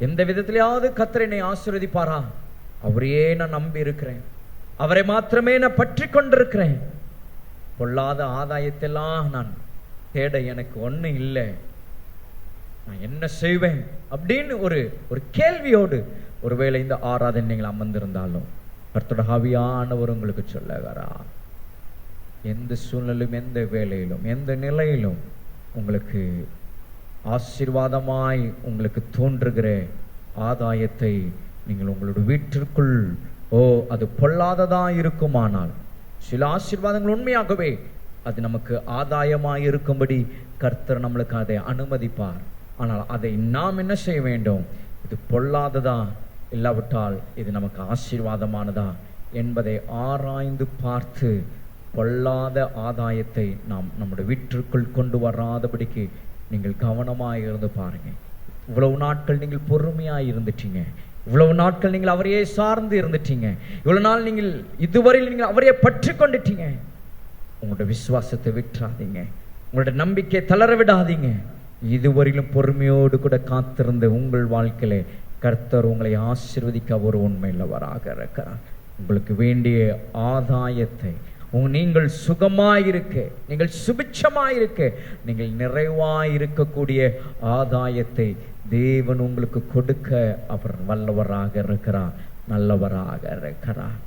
எந்த விதத்திலேயாவது கர்த்தர் என்னை ஆசீர்வதிப்பாரா, அவரையே நான் நம்பி இருக்கிறேன், அவரை மாத்திரமே நான் பற்றி கொண்டிருக்கிறேன். பொல்லாத ஆதாயத்தெல்லாம் நான் தேட எனக்கு ஒண்ணு இல்லை, நான் என்ன செய்வேன் அப்படின்னு ஒரு கேள்வியோடு ஒருவேளை இந்த ஆராதனை நீங்கள் அமர்ந்திருந்தாலும் கர்த்தருடைய ஆவியானவர் உங்களுக்கு சொல்லுகிறாரா, எந்த சூழ்நிலையும் எந்த வேலையிலும் எந்த நிலையிலும் உங்களுக்கு ஆசீர்வாதமாய் உங்களுக்கு தோன்றுகிற ஆதாயத்தை நீங்கள் உங்களுடைய வீட்டிற்குள் அது பொல்லாததா இருக்குமானால், சில ஆசீர்வாதங்கள் உண்மையாகவே அது நமக்கு ஆதாயமாய் இருக்கும்படி கர்த்தர் நம்மளுக்கு அதை அனுமதிப்பார். ஆனால் அதை நாம் என்ன செய்ய வேண்டும்? இது பொல்லாததா இல்லாவிட்டால் இது நமக்கு ஆசீர்வாதமானதா என்பதை ஆராய்ந்து பார்த்து பொல்லாத ஆதாயத்தை நாம் நம்முடைய வீட்டிற்குள் கொண்டு வராதபடிக்கு நீங்கள் கவனமாக இருந்து பாருங்க. இவ்வளவு நாட்கள் நீங்கள் பொறுமையாக இருந்துட்டீங்க, இவ்வளவு நாட்கள் நீங்கள் அவரையே சார்ந்து இருந்துட்டீங்க, இவ்வளவு நாள் நீங்கள் இதுவரையில் நீங்கள் அவரையே பற்றி கொண்டுட்டீங்க. உங்களோட விசுவாசத்தை விட்டுறாதீங்க, உங்களோட நம்பிக்கை தளர விடாதீங்க. இதுவரையிலும் பொறுமையோடு கூட காத்திருந்த உங்கள் வாழ்க்கையிலே கர்த்தர் உங்களை ஆசீர்வதிக்க ஒரு உண்மையுள்ளவராக இருக்கிறார். உங்களுக்கு வேண்டிய ஆதாயத்தை நீங்கள் சுகமாயிருக்க, நீங்கள் சுபிட்சமாயிருக்க, நீங்கள் நிறைவாயிருக்கக்கூடிய ஆதாயத்தை தேவன் உங்களுக்கு கொடுக்க அவர் வல்லவராக இருக்கிறார், நல்லவராக இருக்கிறார்.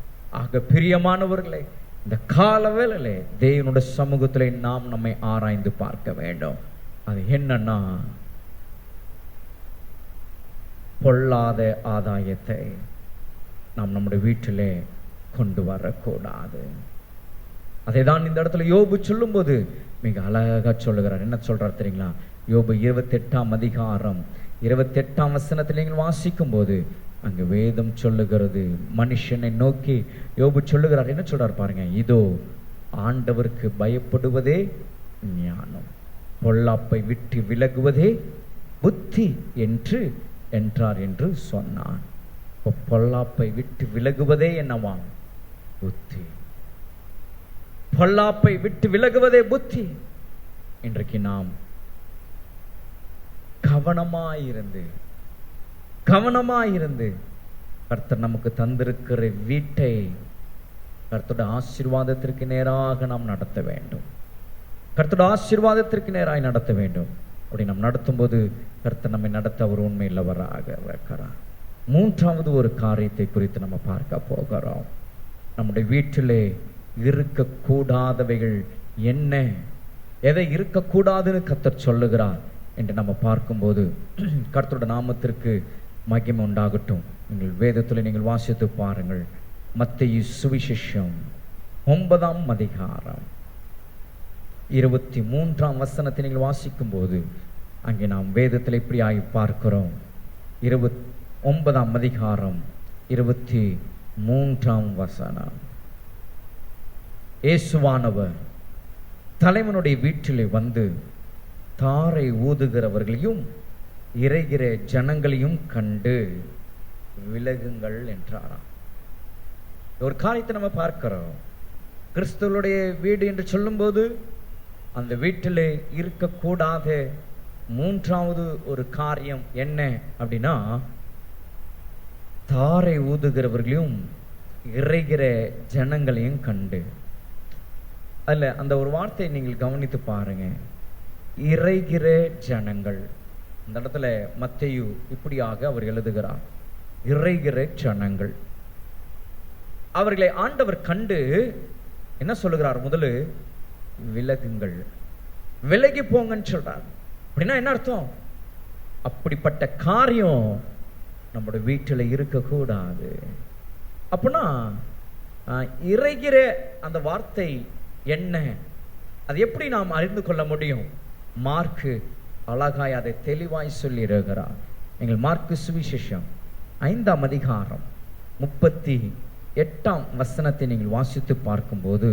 ஆக பிரியமானவர்களே, இந்த கால வேளையிலே தேவனுடைய சமூகத்திலே நாம் நம்மை ஆராய்ந்து பார்க்க வேண்டும். அது என்னன்னா, பொல்லாத ஆதாயத்தை நாம் நம்முடைய வீட்டிலே கொண்டு வரக்கூடாது. அதை தான் இந்த இடத்துல யோபு சொல்லும்போது மிக அழகா சொல்லுகிறார். என்ன சொல்றார் தெரியுங்களா? யோபு 28ஆம் அதிகாரம் 28ஆம் வசனத்தில் நீங்கள் வாசிக்கும் போது அங்கு வேதம் சொல்லுகிறது, மனுஷனை நோக்கி யோபு சொல்லுகிறார். என்ன சொல்றார் பாருங்க, இதோ ஆண்டவருக்கு பயப்படுவதே ஞானம், பொல்லாப்பை விட்டு விலகுவதே புத்தி என்றார் என்று சொன்னான். பொல்லாப்பை விட்டு விலகுவதே என்னவாம்? புத்தி. பொல்லாப்பை விட்டு விலகுவதே புத்தி. இன்றைக்கு நாம் கவனமாயிருந்து கர்த்தர் நமக்கு தந்திருக்கிற வீட்டை கர்த்தருடைய ஆசீர்வாதத்திற்கு நேராக நாம் நடத்த வேண்டும். கர்த்தருடைய ஆசீர்வாதத்திற்கு நேராக நடத்த வேண்டும். அப்படி நாம் நடத்தும் போது கர்த்தர் நம்மை நடத்த அவர் உண்மையுள்ளவராக இருக்கிறார். மூன்றாவது ஒரு காரியத்தை குறித்து நம்ம பார்க்க போகிறோம். நம்முடைய வீட்டிலே இருக்கக்கூடாதவைகள் என்ன, எதை இருக்கக்கூடாதுன்னு கர்த்தர் சொல்லுகிறார் என்று நம்ம பார்க்கும்போது, கர்த்தருடைய நாமத்திற்கு மகிமை உண்டாகட்டும். நீங்கள் வேதத்தில் நீங்கள் வாசித்து பாருங்கள். மத்தேயு சுவிசேஷம் 9ஆம் அதிகாரம் 23ஆம் வசனத்தை நீங்கள் வாசிக்கும் போது அங்கே நாம் வேதத்தில் இப்படி ஆகி பார்க்கிறோம். 9ஆம் அதிகாரம் 23ஆம் வசனம். இயேசுவானவர் தலைவனுடைய வீட்டிலே வந்து தாரை ஊதுகிறவர்களையும் இறைகிற ஜனங்களையும் கண்டு விலகுங்கள் என்றாராம். ஒரு காரியத்தை நம்ம பார்க்கிறோம். கிறிஸ்துவனுடைய வீடு என்று சொல்லும்போது அந்த வீட்டிலே இருக்கக்கூடாத மூன்றாவது ஒரு காரியம் என்ன அப்படின்னா, தாரை ஊதுகிறவர்களையும் இறைகிற ஜனங்களையும் கண்டு. அல்ல, அந்த ஒரு வார்த்தையை நீங்கள் கவனித்து பாருங்க. இறைகிற ஜனங்கள். அந்த இடத்துல மத்தேயு இப்படியாக அவர் எழுதுகிறார், இறைகிற ஜனங்கள். அவர்களை ஆண்டவர் கண்டு என்ன சொல்லுகிறார்? முதல்ல விலகுங்கள், விலகி போங்கன்னு சொல்றார். அப்படின்னா என்ன அர்த்தம்? அப்படிப்பட்ட காரியம் நம்முடைய வீட்டில் இருக்கக்கூடாது. அப்படின்னா இறைகிற அந்த வார்த்தை என்ன, அது எப்படி நாம் அறிந்து கொள்ள முடியும்? மார்க்கு அழகாய் அதை தெளிவாய் சொல்லி இருக்கிறார். எங்கள் மார்க்கு சுவிசேஷம் 5ஆம் அதிகாரம் 38ஆம் வசனத்தை நீங்கள் வாசித்து பார்க்கும்போது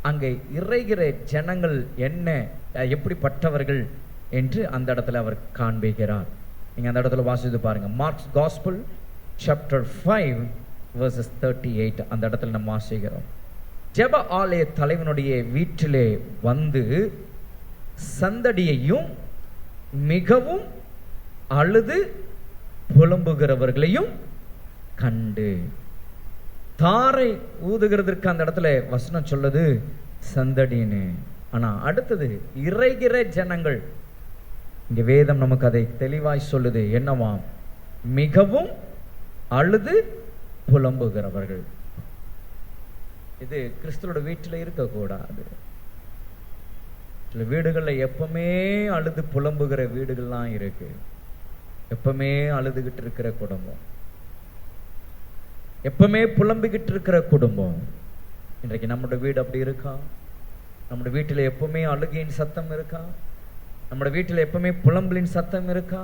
அங்கே இறைகிற ஜனங்கள் என்ன, எப்படிப்பட்டவர்கள் என்று அந்த இடத்துல அவர் காண்பிக்கிறார். நீங்க அந்த இடத்துல வாசித்து பாருங்க. Mark's gospel chapter 5 verses 38. அந்த இடத்துல நம்ம வாசிக்கிறோம். ஜெப ஆலய தலைவனுடைய வீட்டிலே வந்து சந்தடியையும் மிகவும் அழுது புலம்புகிறவர்களையும் கண்டு. தாரை ஊதுகிறதற்கு அந்த இடத்துல வசனம் சொல்லுது சந்தடின்னு. ஆனா அடுத்தது இறைகிற ஜனங்கள். இங்க வேதம் நமக்கு அதை தெளிவாய் சொல்லுது. என்னவாம்? மிகவும் அழுது புலம்புகிறவர்கள். இது கிறிஸ்துவோட வீட்டில் இருக்கக்கூடாது. சில வீடுகள்ல எப்பவுமே அழுது புலம்புகிற வீடுகள்லாம் இருக்கு. எப்பவுமே அழுதுகிட்டு இருக்கிற குடும்பம், எப்பவுமே புலம்பிக்கிட்டு இருக்கிற குடும்பம். இன்றைக்கு நம்முடைய வீடு அப்படி இருக்கா? நம்முடைய வீட்டில் எப்பவுமே அழுகையின் சத்தம் இருக்கா? நம்முடைய வீட்டில் எப்பவுமே புலம்பலின் சத்தம் இருக்கா?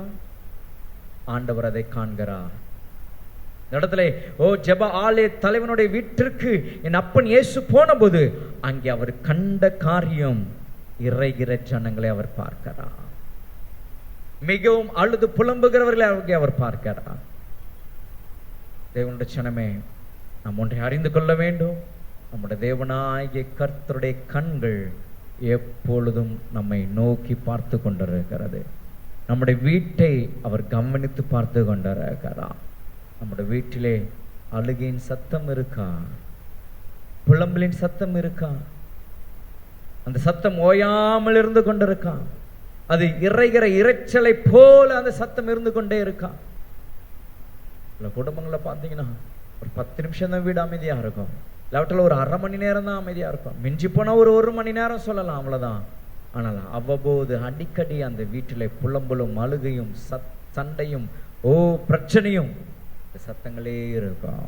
ஆண்டவர் அதை காண்கிறார். இந்த இடத்துல ஜெப ஆலய தலைவனுடைய வீட்டிற்கு என் அப்பன் இயேசு போன போது அங்கே அவர் கண்ட காரியம், இறைகிற ஜனங்களை அவர் பார்க்கிறார். மிகவும் அழுது புலம்புகிறவர்களை அவர் பார்க்கிறார். தேவனுடைய ஜனமே, நாம் ஒன்றை அறிந்து கொள்ள வேண்டும். நம்முடைய தேவனாகிய கர்த்தருடைய கண்கள் எப்பொழுதும் நம்மை நோக்கி பார்த்து கொண்டிருக்கிறது. நம்முடைய வீட்டை அவர் கவனித்து பார்த்து கொண்டிருக்கிறார். நம்முடைய வீட்டிலே அழுகையின் சத்தம் இருக்கா? புலம்பலின் சத்தம் இருக்கா? அந்த சத்தம் ஓயாமல் இருந்து கொண்டிருக்கா? அது இறைகிற இரைச்சலை போல அந்த சத்தம் இருந்து கொண்டே இருக்கா? சில குடும்பங்களை பார்த்தீங்கன்னா ஒரு 10 நிமிஷம் தான் வீடு அமைதியா இருக்கும், இல்லாவற்றில் ஒரு அரை மணி நேரம் தான் அமைதியா இருக்கும், மிஞ்சி போனா ஒரு மணி நேரம் சொல்லலாம், அவ்வளவுதான். ஆனால் அவ்வப்போது அடிக்கடி அந்த வீட்டிலே புலம்பலும் அழுகையும் சண்டையும் பிரச்சனையும் சத்தங்களே இருக்கும்.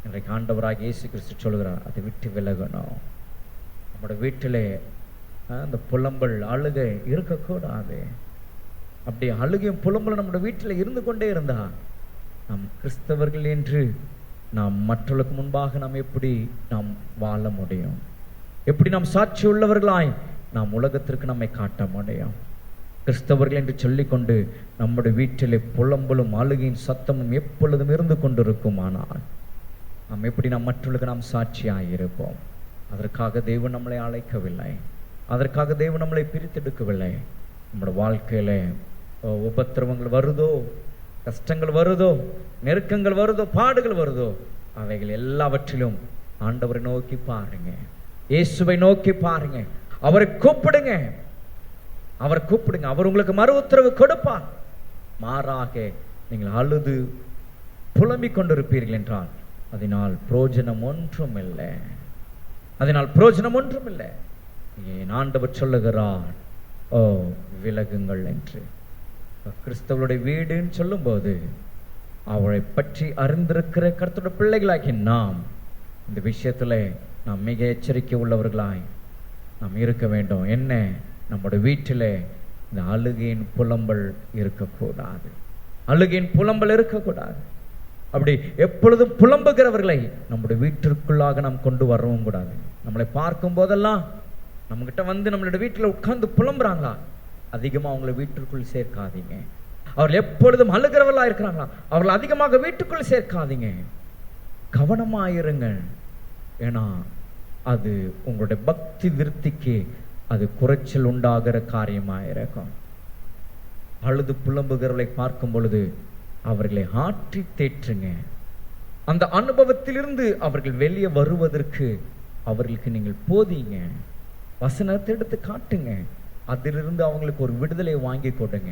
இன்றைக்கு ஆண்டவராக இயேசு கிறிஸ்து சொல்கிறார், அதை விட்டு விலகணும். நம்மளோட வீட்டிலே அந்த புலம்பல் அழுகை இருக்கக்கூடாது. அப்படி அழுகையும் புலம்பலும் நம்மளோட வீட்டில் இருந்து கொண்டே இருந்தா நாம் கிறிஸ்தவர்கள் என்று நாம் மற்றவர்களுக்கு முன்பாக நாம் எப்படி நாம் வாழ முடியும்? எப்படி நாம் சாட்சி உள்ளவர்களாய் நாம் உலகத்திற்கு நம்மை காட்ட முடியும்? கிறிஸ்தவர்கள் என்று சொல்லிக்கொண்டு நம்முடைய வீட்டிலே புலம்பலும் அழுகையின் சத்தமும் எப்பொழுதும் இருந்து கொண்டிருக்குமானால் நாம் எப்படி நாம் மற்றவர்களுக்கு நாம் சாட்சியாக இருப்போம்? அதற்காக தேவன் நம்மளை அழைக்கவில்லை, அதற்காக தேவன் நம்மளை பிரித்தெடுக்கவில்லை. நம்மளோட வாழ்க்கையில உபத்திரவங்கள் வருதோ, கஷ்டங்கள் வருதோ, நெருக்கங்கள் வருதோ, பாடுகள் வருதோ, அவைகள் எல்லாவற்றிலும் ஆண்டவரை நோக்கி பாருங்க, இயேசுவை நோக்கி பாருங்க, அவரை கூப்பிடுங்க, அவரை கூப்பிடுங்க. அவர் உங்களுக்கு மறு உத்தரவு கொடுப்பார். மாறாக நீங்கள் அழுது புலம்பிக் கொண்டிருப்பீர்கள் என்றால் அதனால் பிரயோஜனம் ஒன்றும் இல்லை, அதனால் பிரயோஜனம் ஒன்றும் இல்லை. ஏன் ஆண்டவர் சொல்லுகிறார், விலகுங்கள் என்று. கிறிஸ்தவருடைய வீடுன்னு சொல்லும் போது அவரை பற்றி அறிந்திருக்கிற கர்த்தருடைய பிள்ளைகளாகி நாம் இந்த விஷயத்துல நாம் மிக எச்சரிக்கை உள்ளவர்களாய் நாம் இருக்க வேண்டும். என்ன, நம்முடைய வீட்டில் இந்த அழுகையின் புலம்பல் இருக்கக்கூடாது, அழுகையின் புலம்பல் இருக்கக்கூடாது. அப்படி எப்பொழுதும் புலம்புகிறவர்களை நம்முடைய வீட்டிற்குள்ளாக நாம் கொண்டு வரவும் கூடாது. நம்மளை பார்க்கும் போதெல்லாம் நம்மகிட்ட வந்து நம்மளோட வீட்டில் உட்கார்ந்து புலம்புறாங்களா, அதிகமாக அவங்களை வீட்டிற்குள் சேர்க்காதீங்க. அவர்கள் எப்பொழுதும் அழுகிறவர்களா இருக்கிறாங்களா, அவர்கள் அதிகமாக வீட்டுக்குள் சேர்க்காதீங்க. கவனமாயிருங்கள். ஏன்னா அது உங்களுடைய பக்தி விருத்திக்கு அது குறைச்சல் உண்டாகிற காரியமாயிருக்கும். அழுது புலம்புகிறவர்களை பார்க்கும் பொழுது அவர்களை ஆற்றி தேற்றுங்க. அந்த அனுபவத்திலிருந்து அவர்கள் வெளியே வருவதற்கு அவர்களுக்கு நீங்கள் போதிங்க, வசனத்தை எடுத்து காட்டுங்க, அதிலிருந்து அவங்களுக்கு ஒரு விடுதலை வாங்கி கொடுங்க.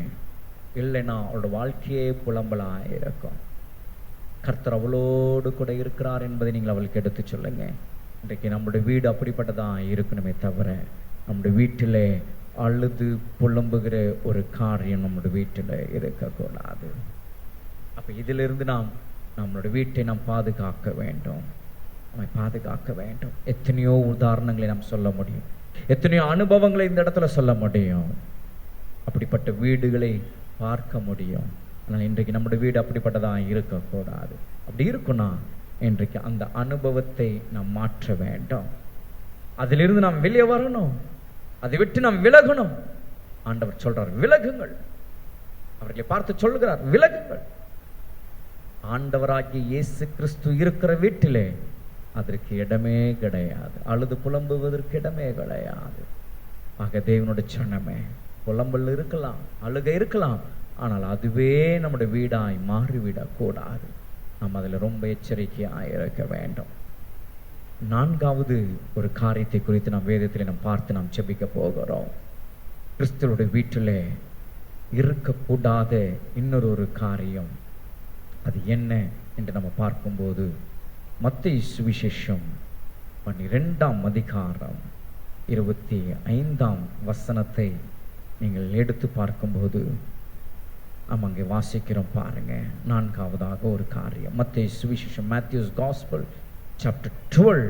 இல்லைன்னா அவரோட வாழ்க்கையே புலம்பலாயிருக்கும். கர்த்தர் அவளோடு கூட இருக்கிறார் என்பதை நீங்கள் அவளுக்கு எடுத்து சொல்லுங்க. இன்றைக்கு நம்முடைய வீடு அப்படிப்பட்டதான் இருக்கணுமே தவிர நம்முடைய வீட்டில் அழுது புலம்புகிற ஒரு காரியம் நம்முடைய வீட்டில் இருக்கக்கூடாது. அப்போ இதிலிருந்து நாம் நம்மளுடைய வீட்டை நாம் பாதுகாக்க வேண்டும், நம்மை பாதுகாக்க வேண்டும். எத்தனையோ உதாரணங்களை நாம் சொல்ல முடியும், எத்தனையோ அனுபவங்களை இந்த இடத்துல சொல்ல முடியும், அப்படிப்பட்ட வீடுகளை பார்க்க முடியும். ஆனால் இன்றைக்கு நம்முடைய வீடு அப்படிப்பட்டதாக இருக்கக்கூடாது. அப்படி இருக்குன்னா இன்றைக்கு அந்த அனுபவத்தை நாம் மாற்ற வேண்டும், அதிலிருந்து நாம் வெளியே வரணும், அதை விட்டு நாம் விலகணும். ஆண்டவர் சொல்றார், விலகுங்கள். அவர்களை பார்த்து சொல்லுகிறார், விலகுங்கள். ஆண்டவராகிய இயேசு கிறிஸ்து இருக்கிற வீட்டிலே அதற்கு இடமே கிடையாது, அழுது புலம்புவதற்கு இடமே கிடையாது. ஆக தேவனுடைய சனமே, புலம்பல் இருக்கலாம், அழுகை இருக்கலாம், ஆனால் அதுவே நம்முடைய வீடாய் மாறிவிடக் கூடாது. நாம் அதில் ரொம்ப எச்சரிக்கையாக இருக்க வேண்டும். 4வது ஒரு காரியத்தை குறித்து நாம் வேதத்தில் நாம் பார்த்து நாம் ஜெபிக்க போகிறோம். கிறிஸ்துவுடைய வீட்டிலே இருக்கக்கூடாத இன்னொரு காரியம் அது என்ன என்று நம்ம பார்க்கும்போது மத்தேயு சுவிசேஷம் 12ஆம் அதிகாரம் 25ஆம் வசனத்தை நீங்கள் எடுத்து பார்க்கும்போது நம்ம அங்கே வாசிக்கிறோம் பாருங்க. 4வதாக ஒரு காரியம், மத்தேயு சுவிசேஷம், Matthew's Gospel chapter 12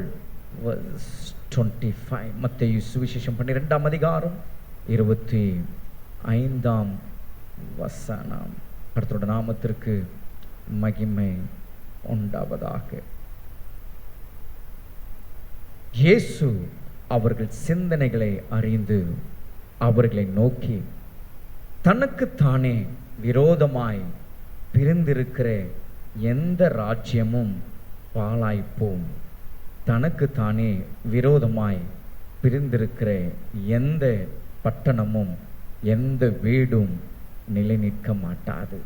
verse 25. மத்தேயு சுவிசேஷம் 12ஆம் அதிகாரம் 25ஆம் வசனம். கர்த்தருடைய நாமத்திற்கு மகிமை உண்டாவதாக. இயேசு அவர்கள் சிந்தனைகளை அறிந்து அவர்களை நோக்கி, தனக்கு தானே விரோதமாய் பிரிந்திருக்கிற எந்த ராஜ்யமும் பாழாய்ப்போம், தனக்கு தானே விரோதமாய் பிரிந்திருக்கிற எந்த பட்டணமும் எந்த வீடும் நிலை நிற்க மாட்டாது.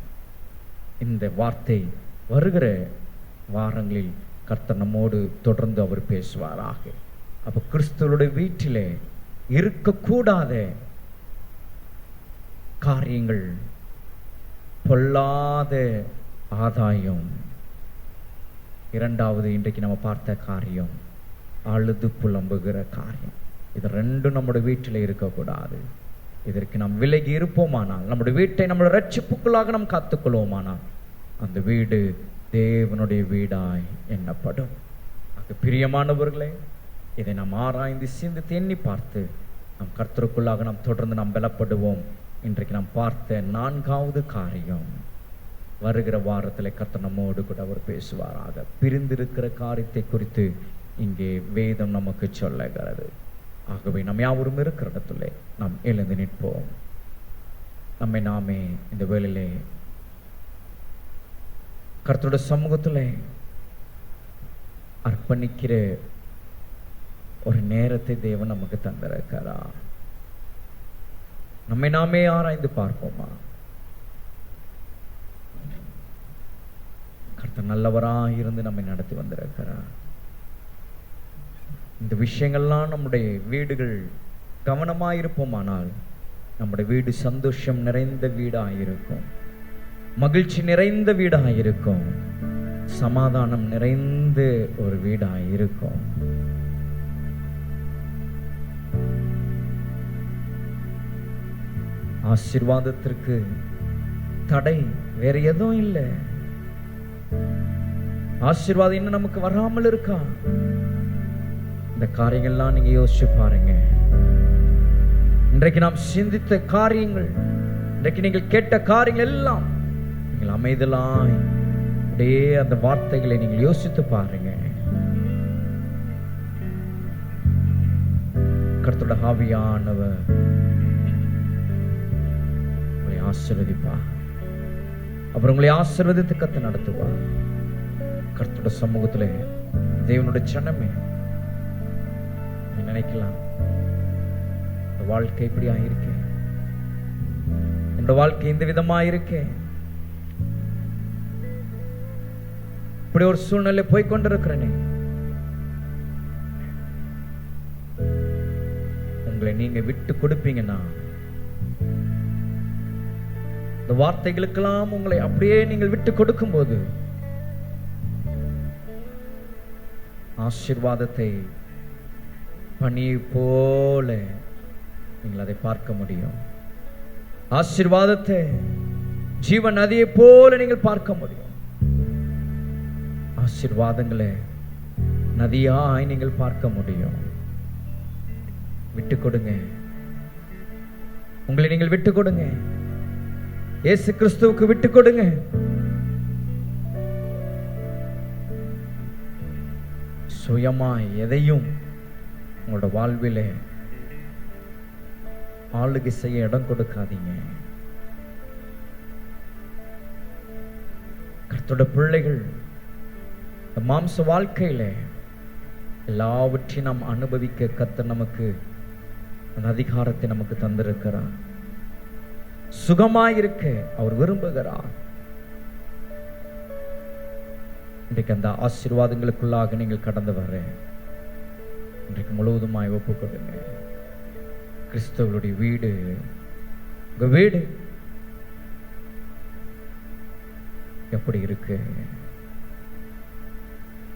இந்த வார்த்தை வருகிற வாரங்களில் கர்த்தர் நம்மோடு தொடர்ந்து அவர் பேசுவாராக. அப்ப கிறிஸ்துவோட வீட்டிலே இருக்கக்கூடாத காரியங்கள், பொல்லாத ஆதாயம். இரண்டாவது, இன்றைக்கு நம்ம பார்த்த காரியம் அழுது புலம்புகிற காரியம். இது ரெண்டும் நம்முடைய வீட்டில் இருக்கக்கூடாது. இதற்கு நாம் விலகி இருப்போமானால், நம்முடைய வீட்டை நம்முடைய ரட்சிப்புக்குள்ளாக நாம் காத்துக்கொள்வோமானால், அந்த வீடு தேவனுடைய வீடாய் எண்ணப்படும். பிரியமானவர்களே, இதை நாம் ஆராய்ந்து சிந்தித்து எண்ணி பார்த்து நம் கர்த்தருக்குள்ளாக நாம் தொடர்ந்து நாம் பலப்படுவோம். இன்றைக்கு நாம் பார்த்த நான்காவது காரியம், வருகிற வாரத்தில் கர்த்தர் நம்மோடு கூட அவர் பேசுவாராக. பிரிந்திருக்கிற காரியத்தை குறித்து இங்கே வேதம் நமக்கு சொல்லுகிறது. ஆகவே நாம் யாவரும் இருக்கிற இடத்துல நாம் எழுந்து நிற்போம். நம்மை நாமே இந்த வேளையிலே கர்த்தருடைய சமூகத்தில் அர்ப்பணிக்கிற ஒரு நேரத்தை தேவன் நமக்கு தந்திருக்கிறார். நம்மை நாமே ஆராய்ந்து பார்ப்போமா? கர்த்தர் நல்லவராக இருந்து நம்மை நடத்தி வந்திருக்கிறார். இந்த விஷயங்கள்லாம் நம்முடைய வீடுகள் கவனமாயிருப்போமானால் நம்முடைய வீடு சந்தோஷம் நிறைந்த வீடாயிருக்கும், மகிழ்ச்சி நிறைந்த வீடாயிருக்கும், சமாதானம் நிறைந்த ஒரு வீடாயிருக்கும். ஆசீர்வாதத்திற்கு தடை வேற எதுவும் இல்லை. ஆசீர்வாதம் இன்னும் நமக்கு வராமல் இருக்கா? இந்த காரியங்கள்லாம் நீங்க யோசிச்சு பாருங்க. இன்றைக்கு நாம் சிந்தித்த காரியங்கள், இன்றைக்கு நீங்கள் கேட்ட காரியங்கள் எல்லாம் நீங்கள் அமைதலாய் அப்படியே அந்த வார்த்தைகளை நீங்கள் யோசித்து பாருங்க. கர்த்தருடைய ஆவியானவர் உங்களை ஆசீர்வதிப்பா. அப்புறம் உங்களை ஆசீர்வதித்து கர்த்தர் நடத்துவா. கர்த்தருடைய சமூகத்துல தேவனுடைய சனமே, நினைக்கலாம் வாழ்க்கை இப்படி ஆயிருக்கு, என்னோட வாழ்க்கை இந்த விதமா இருக்கு, இப்படி ஒரு சூழ்நிலை போய்கொண்டிருக்கிறேனே. உங்களை நீங்க விட்டு கொடுப்பீங்கன்னா, இந்த வார்த்தைகளுக்கெல்லாம் உங்களை அப்படியே நீங்கள் விட்டு கொடுக்கும் போது ஆசீர்வாதத்தை பனி போல நீங்கள் அதை பார்க்க முடியும். ஆசீர்வாதத்தை ஜீவ நதியை போல நீங்கள் பார்க்க முடியும். ஆசீர்வாதங்களை நதியாய் நீங்கள் பார்க்க முடியும். விட்டு கொடுங்க, உங்களை நீங்கள் விட்டு கொடுங்க. இயேசு கிறிஸ்துவுக்கு விட்டு கொடுங்க. சுயமாய் எதையும் உங்களோட வாழ்விலே ஆளுகை செய்ய இடம் கொடுக்காதீங்க. கர்த்தருடைய பிள்ளைகள் மாம்ச வாழ்க்கையில எல்லாவற்றையும் நாம் அனுபவிக்க கர்த்தர் நமக்கு அந்த அதிகாரத்தை நமக்கு தந்திருக்கிறார். சுகமாயிருக்க அவர் விரும்புகிறார். இன்றைக்கு அந்த ஆசீர்வாதங்களுக்குள்ளாக நீங்கள் கடந்து வர இன்றைக்கு முழுவதுமாய் ஒப்பு கொடுங்க. கிறிஸ்தவருடைய வீடு, உங்க வீடு எப்படி இருக்கு?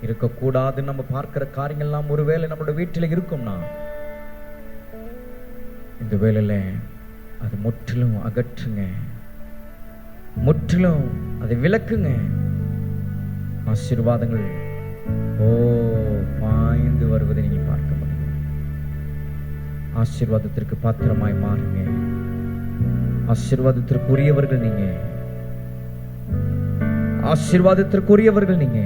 இருக்கக்கூடாதுன்னு நம்ம பார்க்கிற காரியங்கள்லாம் ஒருவேளை நம்மளோட வீட்டில் இருக்கும்னா, இந்த வேளையில அது முற்றிலும் அகற்றுங்க, முற்றிலும் அதை விலக்குங்க. ஆசீர்வாதங்கள் பாய்ந்து வருவதை நீங்கள் பார்க்க முடியும். ஆசீர்வாதத்திற்கு பாத்திரமாய் மாறுங்க. ஆசீர்வாதத்திற்குரியவர்கள் நீங்க, ஆசீர்வாதத்திற்குரியவர்கள் நீங்க.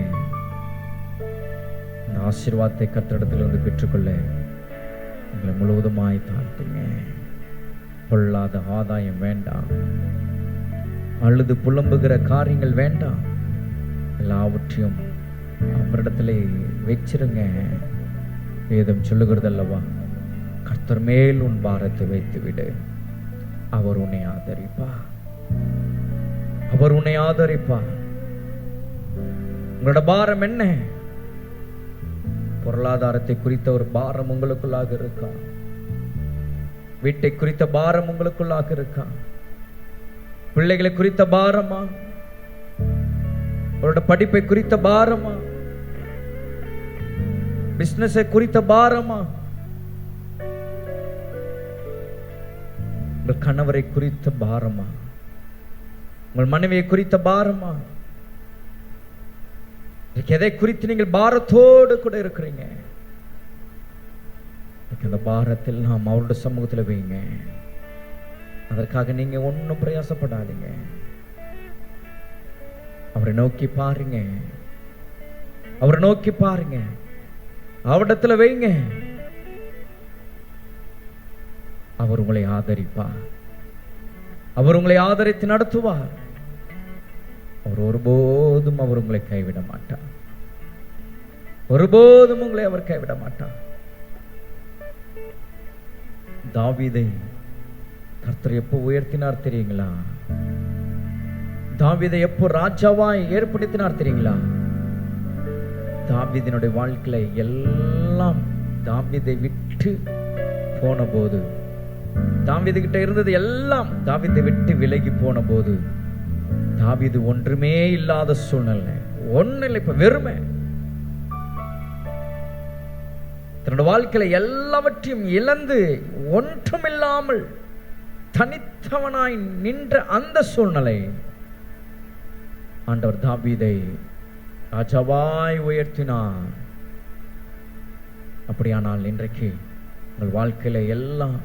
இந்த ஆசீர்வாதத்தை கர்த்தரிடத்திலிருந்து பெற்றுக்கொள்ள உங்களை முழுவதுமாய் தாழ்த்துங்க. பொல்லாத ஆதாயம் வேண்டாம், அழுது புலம்புகிற காரியங்கள் வேண்டாம். எல்லாவற்றையும் அவரிடத்துல வச்சிருங்க. வேதம் சொல்லுகிறது அல்லவா, கர்த்தர் மேல் உன் பாரத்தை வைத்து விடு, அவர் உன்னை ஆதரிப்பா, அவர் உன்னை ஆதரிப்பா. உங்களோட பாரம் என்ன? பொருளாதாரத்தை குறித்த ஒரு பாரம் உங்களுக்குள்ளாக இருக்கா? வீட்டை குறித்த பாரம் உங்களுக்குள்ளாக இருக்கா? பிள்ளைகளை குறித்த பாரமா? அவரோட படிப்பை குறித்த பாரமா? பிசினஸை குறித்த பாரமா? உங்கள் கணவரை குறித்த பாரமா? உங்கள் மனைவியை குறித்த பாரமா? எதை குறித்து நீங்கள் பாரத்தோடு கூட இருக்கிறீங்க? அந்த பாரத்தில் நாம் அவருடைய சமூகத்தில் வைங்க. அதற்காக நீங்க ஒன்னும் பிரயாசப்படாதீங்க. அவரை நோக்கி பாருங்க, அவரை நோக்கி பாருங்க, அவரிடத்துல வைங்க. அவர் உங்களை ஆதரிப்பார், அவர் உங்களை ஆதரித்து நடத்துவார். அவர் ஒருபோதும் அவர் உங்களை கைவிட மாட்டார், ஒருபோதும் உங்களை அவர் கைவிட மாட்டார். தாவீதை கர்த்தர் எப்போ உயர்த்தினார் தெரியுங்களா? தாவீதை எப்போ ராஜாவாய் ஏற்படுத்தினார் தெரியுங்களா? தாவீதினுடைய வாழ்க்கையில எல்லாம் தாவீதை விட்டு போன போது, தாவீது கிட்ட இருந்தது எல்லாம் தாவீதை விட்டு விலகி போன போது, தாவீது ஒன்றுமே இல்லாத சூழ்நிலை, ஒண்ணு இல்லை, இப்ப வெறுமை. தன்னோட வாழ்க்கையில எல்லாவற்றையும் இழந்து ஒன்றுமில்லாமல் தனித்தவனாய் நின்ற அந்த சூழ்நிலை ஆண்டவர் தாவீதை ராஜாவாய் உயர்த்தினார். அப்படியானால் இன்றைக்கு உங்கள் வாழ்க்கையில எல்லாம்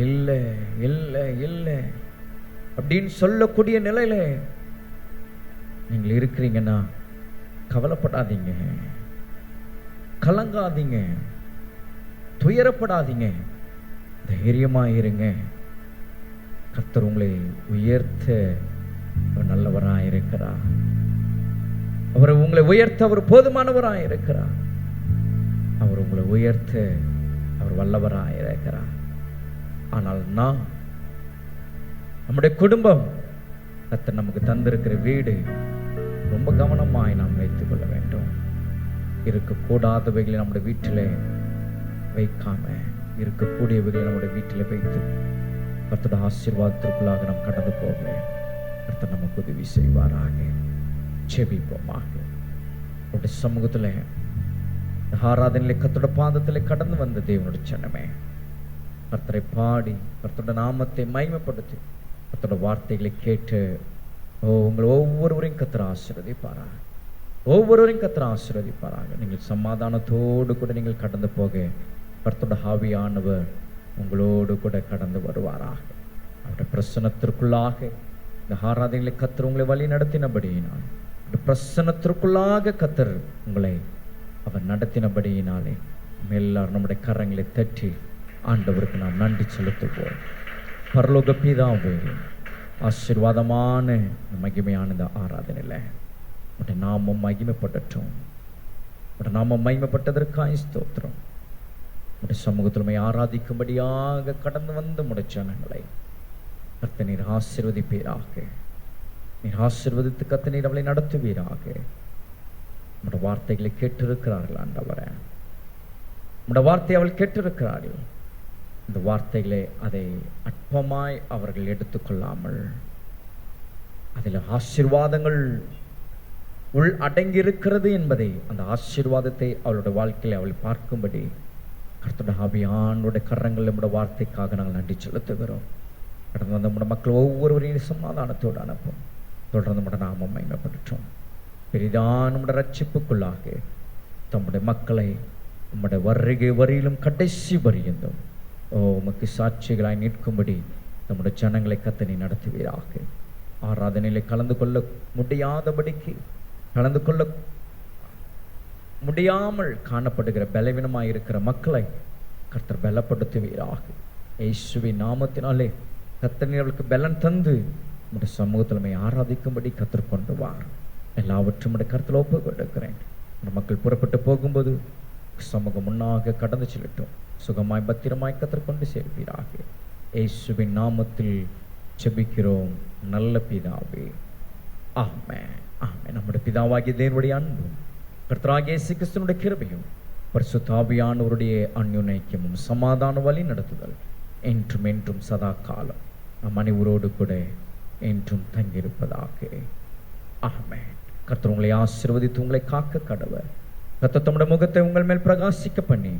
இல்லை இல்லை இல்லை அப்படின்னு சொல்லக்கூடிய நிலையில நீங்கள் இருக்கிறீங்கன்னா கவலைப்படாதீங்க, கலங்காதீங்க, துயரப்படாதீங்க, தைரியமா இருங்க. கர்த்தர் உங்களை உயர்த்த நல்லவராய் இருக்கிறார். அவர் உங்களை உயர்த்த அவர் போதுமானவராய் இருக்கிறார். அவர் உங்களை உயர்த்த அவர் வல்லவராய் இருக்கிறார். ஆனால் நான், நம்முடைய குடும்பம், கர்த்தர் நமக்கு தந்திருக்கிற வீடு ரொம்ப கவனமாய் நாம் வைத்துக் கொள்ள வேண்டும். இருக்கக்கூடாதவைகளை நம்முடைய வீட்டில் வைக்காம இருக்கக்கூடியவைகளை நம்முடைய வீட்டில் வைத்து கர்த்தருடைய ஆசீர்வாதத்திற்குள்ளாக நாம் கடந்து போக கர்த்தர் நமக்கு உதவி செய்வாராக. ஜெபிப்போமாக. அவருடைய சமூகத்தில் ஆராதனையிலே கர்த்தருடைய பாதத்திலே கடந்து வந்த தேவனுடைய ஜனமே, கர்த்தரை பாடி கர்த்தருடைய நாமத்தை மகிமைப்படுத்தி கர்த்தருடைய வார்த்தைகளை கேட்டு உங்களை ஒவ்வொருவரையும் கர்த்தர் ஆசீர்வதிப்பாராக, ஒவ்வொருவரையும் கர்த்தர் ஆசீர்வதிப்பாராக. நீங்கள் சமாதானத்தோடு கூட நீங்கள் கடந்து போக கர்த்தருடைய ஆவியானவர் உங்களோடு கூட கடந்து வருவாராக. அவருடைய பிரசன்னத்திற்குள்ளாக இந்த ஆராதனைகளை கர்த்தர் உங்களை வழி நடத்தினபடியினால், பிரசன்னத்திற்குள்ளாக கர்த்தர் உங்களை அவர் நடத்தினபடியினாலே எல்லாரும் நம்முடைய கரங்களை தட்டி ஆண்டவருக்கு நாம் நன்றி செலுத்துவோம். பரலோக பிதாவே, ஆசீர்வாதமான மகிமையான இந்த ஆராதனையில் உடைய நாமம் மகிமைப்படட்டும். உடைய நாமம் மகிமைப்பட்டதற்காக ஸ்தோத்திரம். உடைய சமூகத்தில் ஆராதிக்கும்படியாக கடந்து வந்த முடைச்சனங்களை கர்த்தர் நீர் ஆசீர்வதிப்பீராக. நீர் ஆசீர்வதித்து கர்த்தர் நீர் அவளை நடத்துவீராக. உடைய வார்த்தைகளை கேட்டிருக்கிறார்கள் ஆண்டவரே, உடைய வார்த்தை அவள் கேட்டிருக்கிறார்கள். இந்த வார்த்தைகளை அதை அற்பமாய் அவர்கள் எடுத்துக்கொள்ளாமல் அதில் ஆசீர்வாதங்கள் உள் அடங்கி இருக்கிறது என்பதை, அந்த ஆசீர்வாதத்தை அவளுடைய வாழ்க்கையில் அவள் பார்க்கும்படி கர்த்தருடைய ஆவியானுடைய கரங்கள் நம்முடைய வார்த்தைக்காக நாங்கள் நன்றி செலுத்துகிறோம். கடந்து வந்த நம்முடைய மக்கள் ஒவ்வொருவரையும் சமாதானத்தோடு அனுப்பும். தொடர்ந்து நம்முடைய நாமம் மகிமைப்படட்டும். பெரிதான நம்முடைய ரட்சிப்புக்குள்ளாக தம்முடைய மக்களை நம்முடைய வருகை வரியிலும் கடைசி பரியந்தம் உமக்கு சாட்சிகளாய் நிற்கும்படி நம்முடைய ஜனங்களை கர்த்தர் நீர் நடத்துவீராக. ஆராதனையிலே கலந்து கொள்ள முடியாதபடிக்கு, கலந்து கொள்ள முடியாமல் காணப்படுகிற பலவீனமாய் இருக்கிற மக்களை கர்த்தர் பலப்படுத்துவீராக. இயேசுவின் நாமத்தினாலே கர்த்தர் நீர் அவளுக்கு பலன் தந்து நம்முடைய சமூகத்திலுமே ஆராதிக்கும்படி கர்த்தர் கொண்டு வார். எல்லாவற்றும் நம்முடைய கர்த்தர் ஒப்பு கொடுக்கிறேன். அந்த மக்கள் புறப்பட்டு போகும்போது சமூகம் முன்னாக கடந்து செல்லட்டும். சுகமாய் பத்திரமாய் கர்த்தர் கொண்டு சேர்ப்பீராக. இயேசுவின் நாமத்தில் ஜெபிக்கிறோம் நல்ல பிதாவே, ஆமென், ஆமென். நம்முடைய பிதாவாகிய தேவனுடைய அன்பும் கர்த்தராகிய இயேசு கிறிஸ்துவினுடைய கிருபையும் பரிசுத்த ஆவியானவருடைய அந்யுன்யமும் சமாதான வழி நடத்துதல் என்றும் என்றும் சதா காலம் நம் அனைவரோடு கூட என்றும் தங்கியிருப்பதாக. ஆமென். கர்த்தர் உங்களை ஆசீர்வதித்து உங்களை காக்க கடவர். கர்த்தர் தம்முடைய முகத்தை உங்கள் மேல் பிரகாசிக்க பண்ணி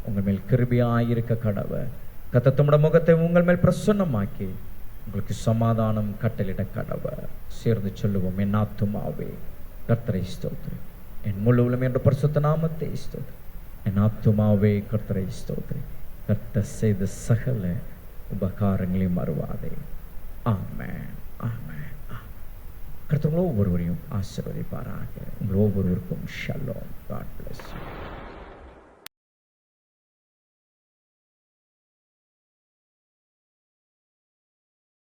உங்கள் மேல் கிருபையாயிருக்க கடவர். கர்த்தர் தம்முடைய முகத்தை உங்கள் மேல் பிரசன்னமாக்கி உங்களுக்கு சமாதானம் கட்டளிட கடவர். சேர்ந்து சொல்லுவோம், என் ஆத்துமாவே கர்த்தரை ஸ்தோத்திரி, என் முழு உள்ளம் என்ற பரிசுத்த நாமத்தை ஸ்தோத்திரி. என் ஆத்துமாவே கர்த்தரை ஸ்தோத்திரி, கர்த்தர் செய்த சகல உபகாரங்களையும் மறுவாதே. ஆமென், ஆமென். கர்த்தர் ஒவ்வொருவரையும் ஆசீர்வதிப்பாராக. உங்கள் ஒவ்வொருவருக்கும் ஷலோம். God bless you.